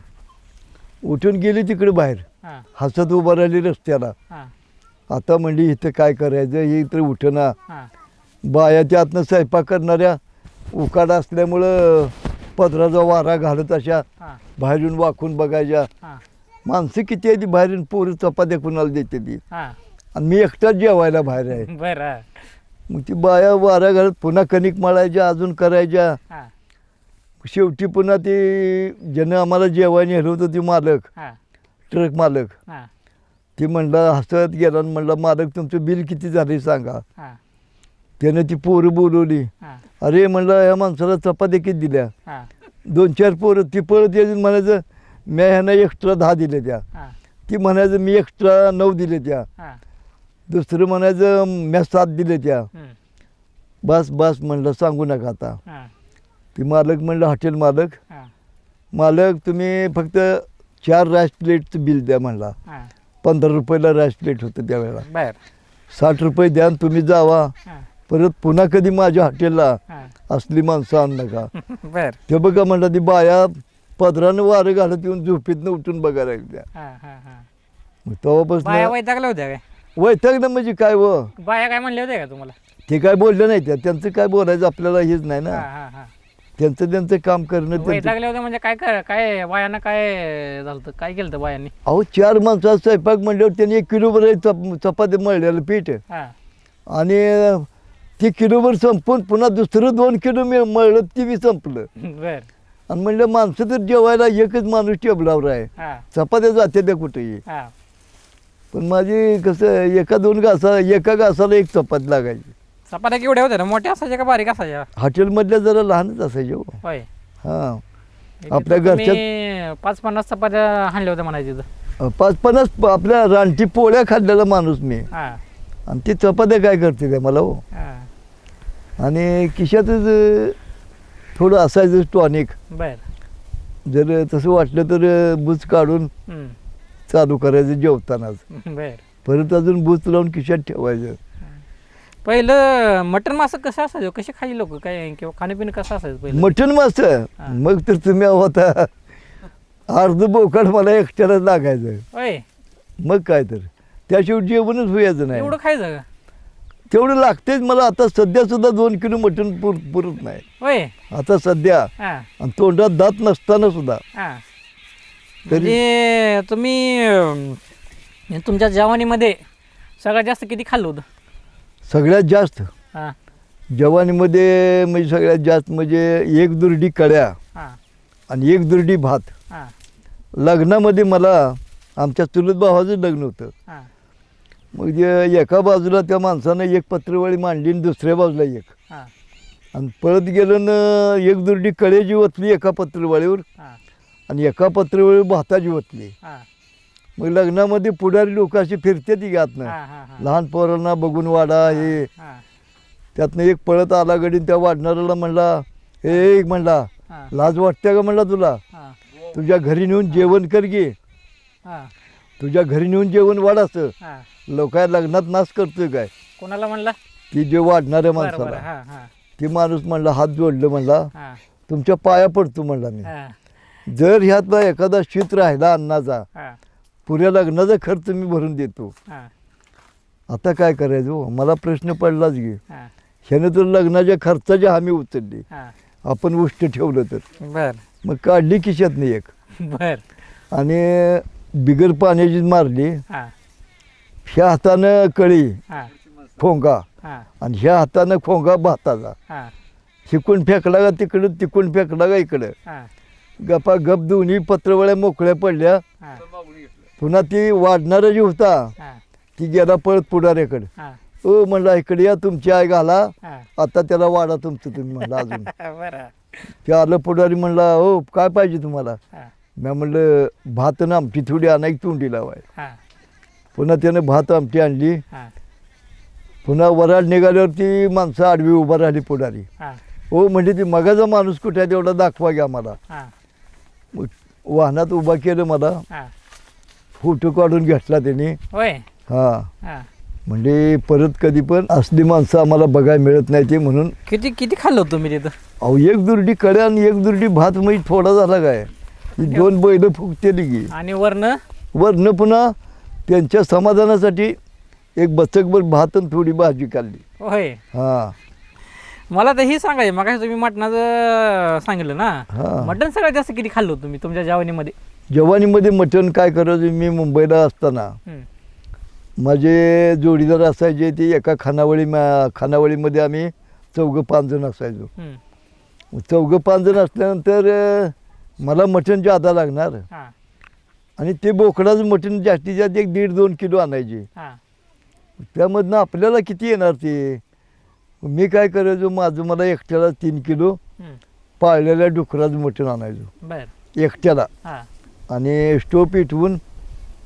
उठून गेली तिकडे बाहेर हां हसत उभं राहिली रस्त्याला. हां आता म्हणली इथं काय करायचं हे इथं उठना. हां बाया त्यातनं स्वयंपाक करणाऱ्या उकाडा असल्यामुळं पदराचा वारा घालत अशा हां बाहेरून वाकून बघायच्या. हां माणसं किती आहे ती बाहेरून पोरं चपात्या कुणाला देते ती हां आणि मी एकटाच जेवायला बाहेर आहे. बर हां मग ती बाया वारा घालत पुन्हा कणिक मळायच्या अजून करायच्या. हां शेवटी पुन्हा ते ज्यानं आम्हाला जेवायला नेलं होतं ती मालक हां ट्रक मालक हां ती म्हणलं हसत गेला आणि म्हणलं मालक तुमचं बिल किती झाले सांगा. हां त्यानं ती पोरं बोलवली. हां अरे म्हणलं या माणसाला चपात्या किती दिल्या. हां 2-4 पोरं ती पळत यायची म्हणायचं मी ह्यांना एक्स्ट्रा 10 दिले त्या. हां ती म्हणायचं मी एक्स्ट्रा 9 दिले त्या. हां दुसरं म्हणायचं मी 7 दिले त्या. हं. बस बस म्हणलं सांगू नका आता. हां ती मालक म्हणलं हॉटेल मालक हां मालक तुम्ही फक्त 4 राईस प्लेटचं बिल द्या म्हणला. हां 15 रुपयाला राईस प्लेट होतं त्यावेळेला. बर 60 रुपये द्या आणि तुम्ही जावा. हां परत पुन्हा कधी माझ्या हॉटेलला हां असली माणसं आणू नका. बर ते बघा म्हणलं ती बाया पदरानं वारं घालत येऊन झोपेतनं उठून बघायला लागल्या. हां हां हां मग बाया तेव्हापासून वैतागल्या होत्या काय वैतागलं म्हणजे काय व बाया काय म्हणले होते का तुम्हाला. ते काय बोलले नाही त्या त्यांचं काय बोलायचं आपल्याला हेच नाही ना. हां हां हां त्यांचं काम करणं त्यांचं. वैतागले होते म्हणजे काय बायांना काय झालं होतं? काय केलं होतं बायांनी. अहो 4 माणसाचा स्वयंपाक म्हणल्यावर त्यांनी 1 किलोभर चपाती मळलेलं पीठ हां आणि ते किलोभर संपून पुन्हा दुसरं 2 किलो मळलं ती बी संपलं. बर आणि म्हणलं माणसं तर जेवायला एकच माणूस टेबलावर आहे हां चपात्या जाते त्या कुठेही. हां पण माझी कसं एका घासाला 1 चपाती लागायची. चपात्या केवढ्या होत्या ना मोठ्या असायच्या का बारीक असायच्या. हॉटेलमधल्या जरा लहानच असायचे हो. होय हां इथे आपल्या तर तुम्ही घरच्यात 50-50 चपात्या हाणल्या होत्या म्हणायची इथं. 50 आपल्या रानटी पोळ्या खाल्लेला माणूस मी. हां आणि ती चपात्या काय करते त्या मला हो. हां आणि खिशातच थोडं असायचं टॉनिक. बर जर तसं वाटलं तर बूच काढून हं. चालू करायचं जेवतानाच. बर परत अजून बूच लावून खिशात ठेवायचं. पहिलं मटण मासं कसं असायचं कसे खायचे लोक काय किंवा खाणेपिणं कसं असायचं पहिलं. मटण मास मग तर तुम्ही होता अर्ध बोकड मला एकट्यालाच लागायचं. होय मग काय तर त्याशिवाय जेवणच व्हायचं नाही. एवढं खायचं का? तेवढं लागतेच मला. आता सध्या सुद्धा 2 किलो मटण पुरत नाही होय. आता सध्या. हा आणि तोंडात दात नसताना सुद्धा. हा म्हणजे तुम्ही तुमच्या जवानीमध्ये सगळ्यात जास्त किती खाल्लं होतं? सगळ्यात जास्त हा जवानीमध्ये म्हणजे सगळ्यात जास्त म्हणजे 1 दुर्डी कड्या हा आणि 1 दुर्डी भात. हा लग्नामध्ये मला आमच्या चुलत भावाचं लग्न होतं. हा मग जे एका बाजूला त्या माणसानं 1 पत्रवळी मांडली आणि दुसऱ्या बाजूला 1 हा आणि पळत गेलो ना 1 दुर्डी कड्याची ओतली एका पत्रवळीवर हा आणि एका पत्रवळीवर भाताची ओतली. हा मग लग्नामध्ये पुढारी लोक अशी फिरते ती घातनं हा हा लहान पोरांना बघून वाडा हे. हा त्यातनं 1 पळत आला गडीन त्या वाढणाऱ्याला म्हणला, हे म्हणला हा लाज वाटते का म्हणला तुला? हा तुझ्या घरी नेऊन जेवण कर गे. हा तुझ्या घरी नेऊन जेवण वाढायचं. हा लोकाय लग्नात नाच करतोय काय? कोणाला म्हणला? ती जे वाढणाऱ्या बरं बरं. माणसाला. हा हा ती माणूस म्हणला हात जोडलं म्हणला हा तुमच्या पाया पडतो म्हणला मी. हा जर ह्यातला एखादा शीत राहिला अन्नाचा हा पुऱ्या लग्नाचा खर्च मी भरून देतो. हा आता काय करायचं हो? मला प्रश्न पडलाच गे. हा ह्यानं तर लग्नाच्या खर्चाची हमी उचलली. हा आपण उष्ट ठेवलं तर बर मग काढली खिशात नाही 1 बर. आणि बिगर पाण्याची मारली. हा ह्या हातानं कळी हा खोंगा हा आणि ह्या हातानं खोंगा भाताचा. हा शिकून फेकला का तिकडं तिकून फेकला का इकडं. हा गप्पा गप दोन्ही पत्रवळ्या मोकळ्या पडल्या. हा पुन्हा ती वाढणारा जी होता हा ती गेला पळत पुढाऱ्याकडे. हा ओ म्हणला इकडे या तुमची आई घाला हा आता त्याला वाढा तुमचं तुम्ही म्हणला अजून. बरं. ते आलं पुढारी म्हणला हो काय पाहिजे तुम्हाला? हा मी म्हणलं भात आणि आमटी थोडी आणायची तोंडी लावाय. हा पुन्हा त्यानं भात आमटी आणली. हा पुन्हा वराड निघाल्यावरती माणसं आडवी उभा राहिली पुढारी. हा हो म्हणजे ती मगाचा माणूस कुठे आहे तेवढा दाखवा घ्या मला. हा मग वाहनात उभा केलं मला. हा फोटो काढून घेतला त्याने. होय. हा हा म्हणजे परत कधी पण असली माणसं आम्हाला बघायला मिळत नाही ते म्हणून. किती किती खाल्लं होतं तुम्ही तिथं? अहो 1 दुर्डी कड्या आणि 1 दुर्डी भात म्हणजे थोडा झाला काय? ही 2 बैल फुकतेली की. आणि वरनं पुन्हा त्यांच्या समाधानासाठी 1 बचकभर भात आणि थोडी भाजी काढली. होय. हा मला तर हे सांगायचं मग तुम्ही मटणाचं सांगितलं ना. हा मटण सगळ्यात जास्त किती खाल्लं होतं तुम्ही तुमच्या जवानीमध्ये? जवानीमध्ये मटण काय करायचं मी मुंबईला असताना हम्म. माझे जोडीदार असायचे ते एका खानावळीमध्ये आम्ही 4-5 जण असायचो. हम्म. 4-5 जण असल्यानंतर मला मटण जादा लागणार हा आणि ते बोकडाचं मटण जास्तीत जास्त 1-1.5-2 किलो आणायचे. हा त्यामधनं आपल्याला किती येणार ते? मी काय करायचो मला एकट्याला 3 किलो हम्म. पाळलेल्या डुकराचं मटण आणायचो बर. एकट्याला. हा आणि स्टोव पेटवून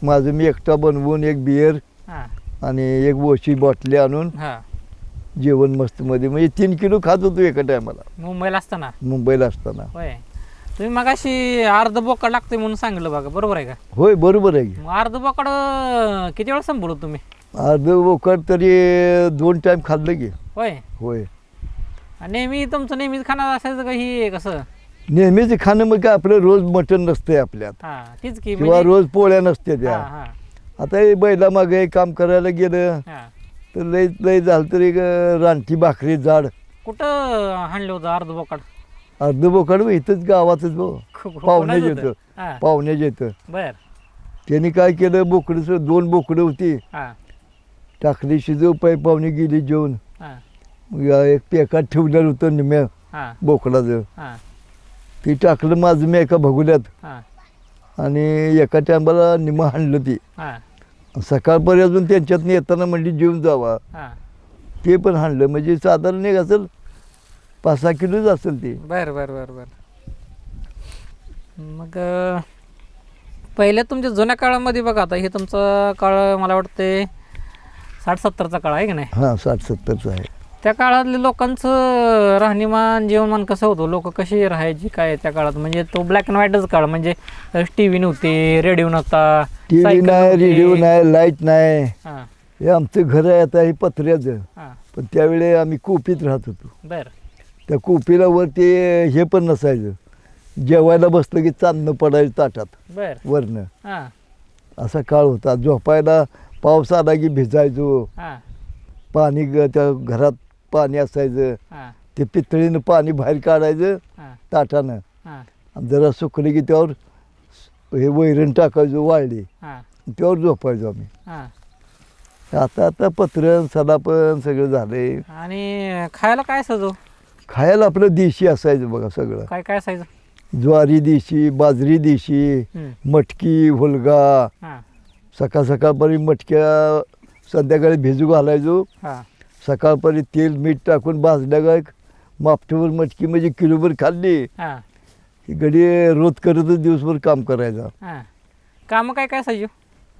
माझं मी एकटा बनवून 1 बियर हा आणि 1 वोशी बाटली आणून हा जेवण मस्तमध्ये म्हणजे 3 किलो खात होतो एका टायमाला मुंबईला असताना. मुंबईला असताना. होय. तुम्ही मगाशी अर्ध बोकड लागते म्हणून सांगितलं बघा, बरोबर आहे का? होय बरोबर आहे की. मग अर्ध बोकड किती वेळा संपवलं तुम्ही? अर्ध बोकड तरी 2 टाइम खाल्लं की. होय. होय आणि नेहमी तुमचं नेहमीच खाणं असायचं का ही कसं? नेहमीच खाणं मग काय आपलं रोज मटण नसतंय आपल्यात हा तीच की किंवा रोज पोळ्या नसते हा त्या. हा आता हे बैला मागे काम करायला गेलं हा. तर लय झालं तर एक रानटी भाकरी जाड. कुठं हाणलं होतं अर्ध बोकड? अर्ध बोकड इथंच गावातच हो पाहुणे येतं. हा पाहुणे येतं. बर. त्यांनी काय केलं बोकडं 2 बोकडं होती हा टाकली शिजव पाहुणे गेली जेवण. हा मग एक पेकात ठेवलेलं होतं निम्या हा बोकडाचं. हा ती टाकलं माझं मी एका भगुल्यात हा आणि एका टायमाला निम्मं हाणलं ती. हा सकाळपर्यंत अजून त्यांच्यातनं येताना म्हणली जेवून जावा. हा ते पण हाणलं म्हणजे साधारण एक असेल 5-6 किलोच असेल ते. बर बर बर बर. मग पहिल्या तुमच्या जुन्या काळामध्ये बघा, आता हे तुमचा काळ मला वाटते 60-70चा काळ आहे की नाही? हां 60-70चा आहे. त्या काळातले लोकांचं राहणीमान जेवणमान कसं होतं? लोक कशी राहायची काय त्या काळात? म्हणजे तो ब्लॅक अँड व्हाईटच काळ, म्हणजे टी व्ही नव्हते, रेडिओ नव्हता, टी व्ही सायकल नाही, नव्हती. रेडिओ नाही, लाईट नाही. हां हे आमचं घर आहे आता हे पत्र्याचं. हां पण त्यावेळी आम्ही कोपीत राहत होतो. बर. त्या कोपीला वर ते हे पण नसायचं, जेवायला बसलं की चांदणं पडायचं ताटात बर. वरनं. हां असा काळ होता. झोपायला पाऊस आला की भिजायचो. हां पाणी त्या घरात पाणी असायचं, हां ते पितळीनं पाणी बाहेर काढायचं हां ताटानं, हां आणि जरा सुकले की त्यावर हे वैरण टाकायचो वाळली, हां त्यावर झोपायचो आम्ही. हां. आता पत्रण सदापण सगळं झालंय. आणि खायला काय सजव? खायला आपलं देशी असायचं बघा सगळं. काय काय असायचं? ज्वारी देशी, बाजरी देशी, मटकी, हुलगा. हां सकाळपर्यंत मटक्या संध्याकाळी भिजू घालायचो. हां सकाळपर्यंत तेल मीठ टाकून भाजल्या काय मापटीवर मटकी म्हणजे किलोभर खाल्ली हां की गडी रोज करतच दिवसभर काम करायचं. हां. कामं काय काय असायची?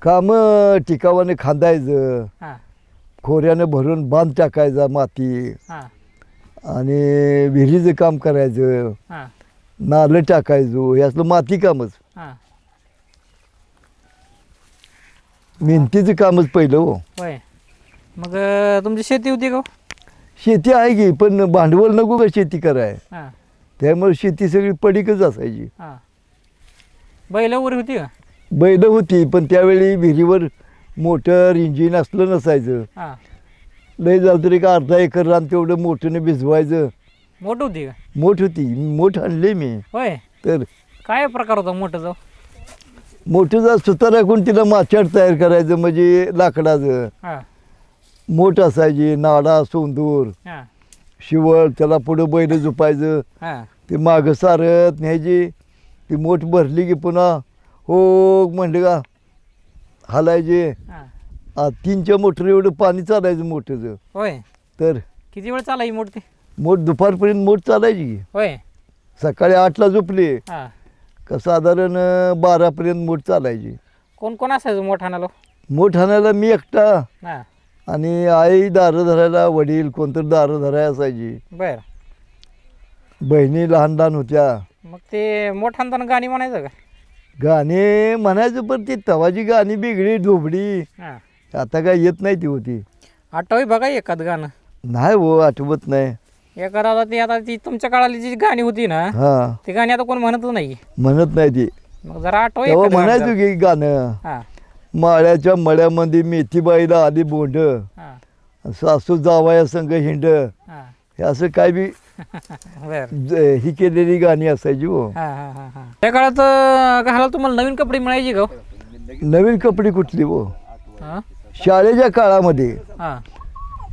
कामं टिकावाने खांदायचं, हां खोऱ्यानं भरून बांध टाकायचा माती, हां आणि विहिरीचं काम करायचं, हां नालं टाकायचो. हे असलं माती कामच, हां. मेहनतीचं कामच पहिलं हो. होय. मग तुमची शेती होती का हो? शेती आहे की, पण भांडवल नको का शेती कराय, हां त्यामुळे शेती सगळी पडीकच असायची. हां. बैल वगैरे होती का? बैल होती, पण त्यावेळी विहिरीवर मोटर इंजिन असलं नसायचं. हां. लय झालं तरी का अर्धा एकर रान तेवढं मोठ्याने भिजवायचं. मोठ होती का? मोठ होती, मोठ आणले मी. होय. तर काय प्रकार होता मोठं जाऊ? मोठं जा सुतार राखून तिला माचाड तयार करायचं, म्हणजे लाकडाचं. हां मोठ असायची, नाडा, सोंदूर, हां शिवळ, त्याला पुढं बैल झुपायचं, हां ते मागं सारत न्यायची. ती मोठ भरली की पुन्हा हो म्हणले का हालायचे. हां. 3च्या मोटर एवढं पाणी चालायचं मोठंचं. होय. तर किती वेळ चालायची मोठी? मोठ दुपारपर्यंत मोठ चालायची की. होय. सकाळी 8ला झोपली हां. का साधारण 12पर्यंत मोठ चालायची. कोण कोण असायचं मोठाण्याला? मोठ आणायला मी एकटा, हां आणि आई दारं धरायला, वडील कोणतरी दारं धरायला असायची. बर. बहिणी लहान लहान होत्या. मग ते मोठांताना गाणी म्हणायचं का? गाणे म्हणायचं, पण ती तवाची गाणी वेगळी ढोबडी, हां. आता काय येत नाही ती होती. आठवी बघा एखाद गाणं. नाही हो, आठवत नाही. एखादा ती आता ती तुमच्या काळातली जी गाणी होती ना, हा, ती गाणी आता कोण म्हणतच नाही. म्हणत नाही ती. मग जरा आठव तेव्हा एखादं गाणं म्हणायचं जरा. की गाणं, हां माळ्याच्या मळ्यामध्ये मेथीबाईला आली बोंड, हां सासू जावया संग हिंड, हां. हे असं काय बी बर. ही केलेली गाणी असायची हो. हां हां हां हां. त्या काळात घालायला तुम्हाला नवीन कपडे मिळायचे का हो? नवीन कपडे कुठली हो? हां शाळेच्या काळामध्ये हां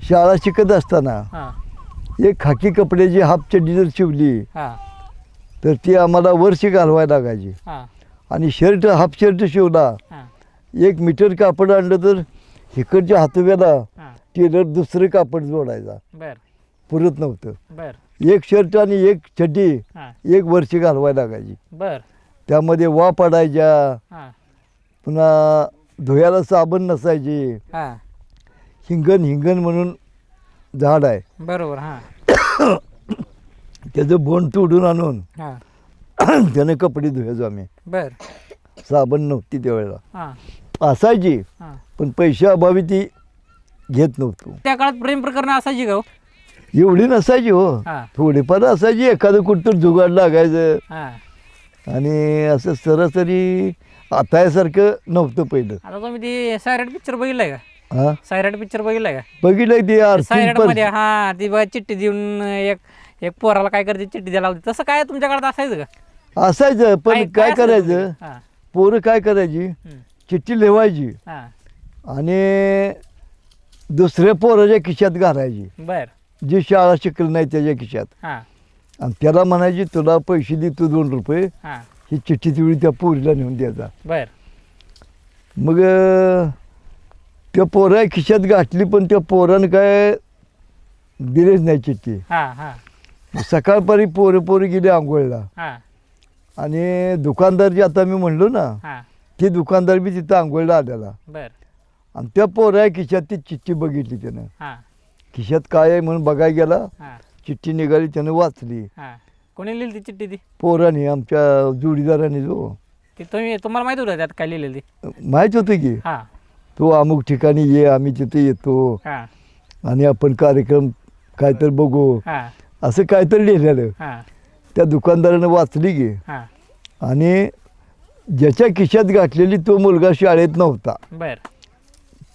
शाळा शिकत असताना हां एक खाकी कपड्याची हाफ चड्डी जर शिवली हां तर ती आम्हाला वर्ष घालवायला लागायची. हां आणि शर्ट, हाफ शर्ट शिवला, हां 1 मीटर कापड आणलं तर इकडच्या हातव्याला हां. टेलर दुसरं कापड जोडायचा, बर पुरत नव्हतं. बर. एक शर्ट आणि एक चड्डी हां 1 वर्ष घालवायला लागायची. बर. त्यामध्ये वा पडायच्या, हां पुन्हा धुयाला साबण नसायची. हां. हिंगण म्हणून झाड आहे, बरोबर. हां त्याचं बोंड तोडून आणून हां. त्याने कपडे धुयायचो आम्ही. बर. साबण नव्हती त्यावेळेला, हां असायची हां. पण पैशा अभावी ती घेत नव्हतो. त्या काळात प्रेम प्रकरण असायची का हो? एवढी नसायची हो, हां थोडीफार असायची. एखादं कुठं जुगाड लागायचं, हां. आणि असं सरासरी आतासारखं नव्हतं पहिलं. आता तुम्ही ती सायराट पिक्चर बघितलाय का? हा, सायराट पिक्चर बघितलाय का? बघितलं ते सायराट मध्ये हा ती बघा चिठ्ठी देऊन एक एक पोराला काय करते, चिठ्ठी द्यायला लावते. तसं काय तुमच्या काळात असायचं का? असायचं. पण काय असायचं करायचं, म्हणजे? हां पोरं काय करायची, हं. चिठ्ठी लिवायची हां. आणि दुसऱ्या पोराच्या खिशात घालायची, बर. जी शाळा शिकली नाही त्याच्या खिशात, हां आणि त्याला म्हणायची तुला पैसे दे, तू 2 रुपये, हां. ही चिठ्ठी तेवढी त्या पोरीला नेऊन द्यायचा. बर. मग त्या पोरा खिशात गाठली, पण त्या पोरानं काय दिलेच नाही चिठ्ठी. हां हां सकाळपारी पोरं गेली आंघोळला, हां. आणि दुकानदार जे आता मी म्हणलो ना, हां. ते दुकानदार बी तिथं आंघोळला आलेला, बर. आणि त्या पोरा खिशात ती चिठ्ठी बघितली त्यानं. हां खिशात काय आहे म्हणून बघायला गेला, हां चिठ्ठी निघाली, त्यानं वाचली. हां. कोणी लिहिली ती चिठ्ठी? ती पोराने, आमच्या जोडीदाराने. जो ती तुम्हाला माहिती होतं त्यात काय लिहिलेली? माहीत होतं की हां तो अमुक ठिकाणी ये, आम्ही तिथे येतो, हां आणि आपण कार्यक्रम काहीतरी बघू, हां असं काहीतरी लिहिलेलं. हां त्या दुकानदारानं वाचली की, हां. आणि ज्याच्या खिशात गाठलेली तो मुलगा शाळेत नव्हता. बर.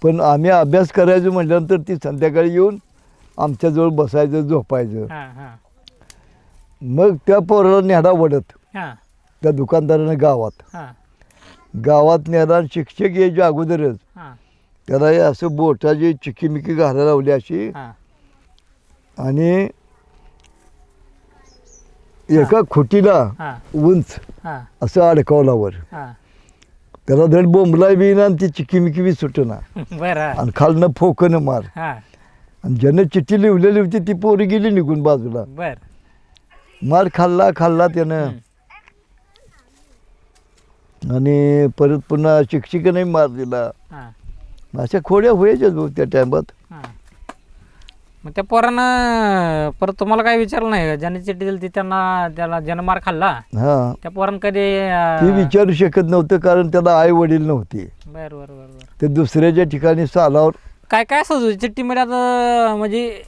पण आम्ही अभ्यास करायचो म्हटल्यानंतर ती संध्याकाळी येऊन आमच्याजवळ बसायचं झोपायचं. मग त्या पोराला न्याडा वडत त्या दुकानदारानं गावात न्याडा. शिक्षक यायच्या अगोदरच त्याला हे असं बोटाची चिकीमिकी घालायला लावली अशी आणि एका खुटीला उंच असं अडकावला वर. त्याला धड बोंबला बी ना आणि ती चिकीमिकी बी सुटना आणि खालनं फोकनं मार. आणि ज्यानं चिठ्ठी लिहिलेली होती ती पोरी गेली निघून बाजूला. मार खाल्ला त्यानं. आणि परत पुन्हा शिक्षिकेने मार दिला. अशा खोड्या व्हायच्याच भाऊ त्या टायमात. मग त्या पोरानं परत तुम्हाला काय विचारलं नाही का ज्याने चिठ्ठी दिली ती त्याला ज्यानं मार खाल्ला त्या पोरानं कधी ती विचारू शकत नव्हतं कारण त्याला आई वडील नव्हते. बरं. ते दुसऱ्याच्या ठिकाणी सालावर काय काय असं चिठ्ठीमध्ये आता म्हणजे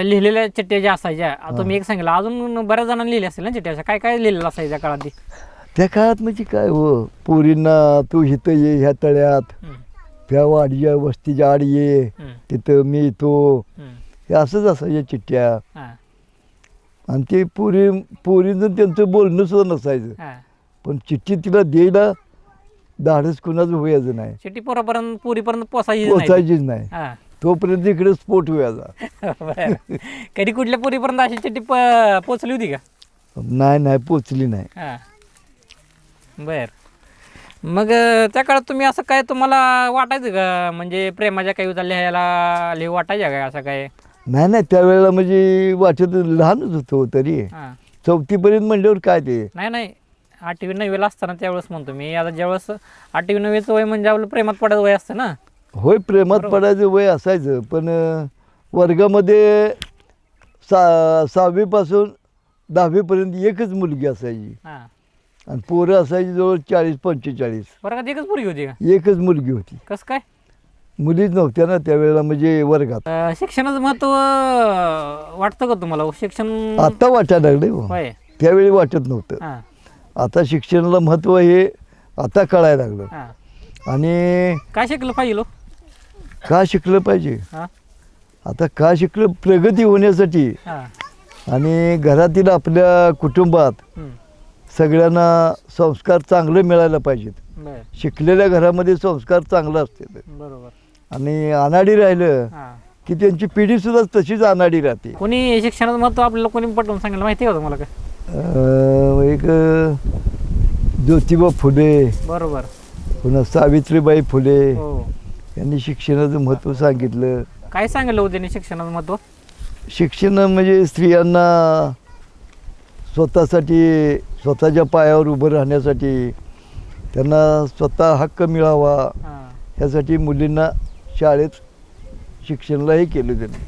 लिहिलेल्या चिठ्ठ्या ज्या असायच्या आता मी एक सांगितलं अजून बऱ्याच जणांनी लिहिल्या असेल ना चिठ्ठ्या अशा काय काय लिहिलेलं असायच्या त्या काळात. त्या काळात म्हणजे काय हो पोरींना तू इथं ये ह्या तळ्यात त्या वाडीच्या वस्तीच्या आड ये तिथं मी येतो हे असंच असायच्या चिठ्ठ्या. आणि ते पोरींचं त्यांचं बोलणं सुद्धा नसायचं पण चिठ्ठी तिला द्यायला धाडस कुणाचं व्हायचं नाही. चिठ्ठी पुरीपर्यंत पोचायचीच नाही तोपर्यंत इकडे स्फोट व्हायचा. कधी कुठल्या पुरीपर्यंत अशी चिठ्ठी पोचली होती का? नाही पोचली नाही. बर मग त्या काळात तुम्ही असं काय तुम्हाला वाटायचं का म्हणजे प्रेमाच्या काही लिहायला लिहू वाटायच्या काय असं काय? नाही त्यावेळेला म्हणजे वाटत लहानच होतो तरी. चौथीपर्यंत म्हणल्यावर काय ते नाही 8वी 9वीला असताना त्यावेळेस म्हणतो मी. आता ज्यावेळेस 8वी 9वीचं वय म्हणजे आपलं प्रेमात पडायचं वय असतं ना. होय प्रेमात पडायचं वय असायचं पण वर्गामध्ये 6वीपासून 10वीपर्यंत एकच मुलगी असायची आणि पोरं असायची जवळ 40-45. वर्गात एकच मुलगी होती का? एकच मुलगी होती. कसं काय? मुलीच नव्हत्या ना त्यावेळेला म्हणजे वर्गात. शिक्षणाचं महत्व वाटतं का तुम्हाला? शिक्षण आता वाटायला लागले त्यावेळी वाटत नव्हतं. आता शिक्षणाला महत्व हे आता कळायला लागलं. आणि काय शिकलं पाहिजे? का शिकलं पाहिजे आता का शिकलं प्रगती होण्यासाठी आणि घरातील आपल्या कुटुंबात सगळ्यांना संस्कार चांगले मिळायला पाहिजेत. शिकलेल्या घरामध्ये संस्कार चांगला असते बरोबर. आणि अनाडी राहिलं की त्यांची पिढी सुद्धा तशीच अनाडी राहते. कोणी शिक्षणाचं महत्व आपल्याला कोणी पटवून सांगितलं माहिती आहे का तुम्हाला? काय एक ज्योतिबा फुले बरोबर पुन्हा सावित्रीबाई फुले यांनी शिक्षणाचं महत्व सांगितलं. काय सांगितलं होतं त्यांनी शिक्षणाचं महत्व? शिक्षण म्हणजे स्त्रियांना स्वतःच्या पायावर उभं राहण्यासाठी त्यांना स्वतः हक्क मिळावा ह्यासाठी मुलींना शाळेत शिक्षणालाही केलं त्यांनी.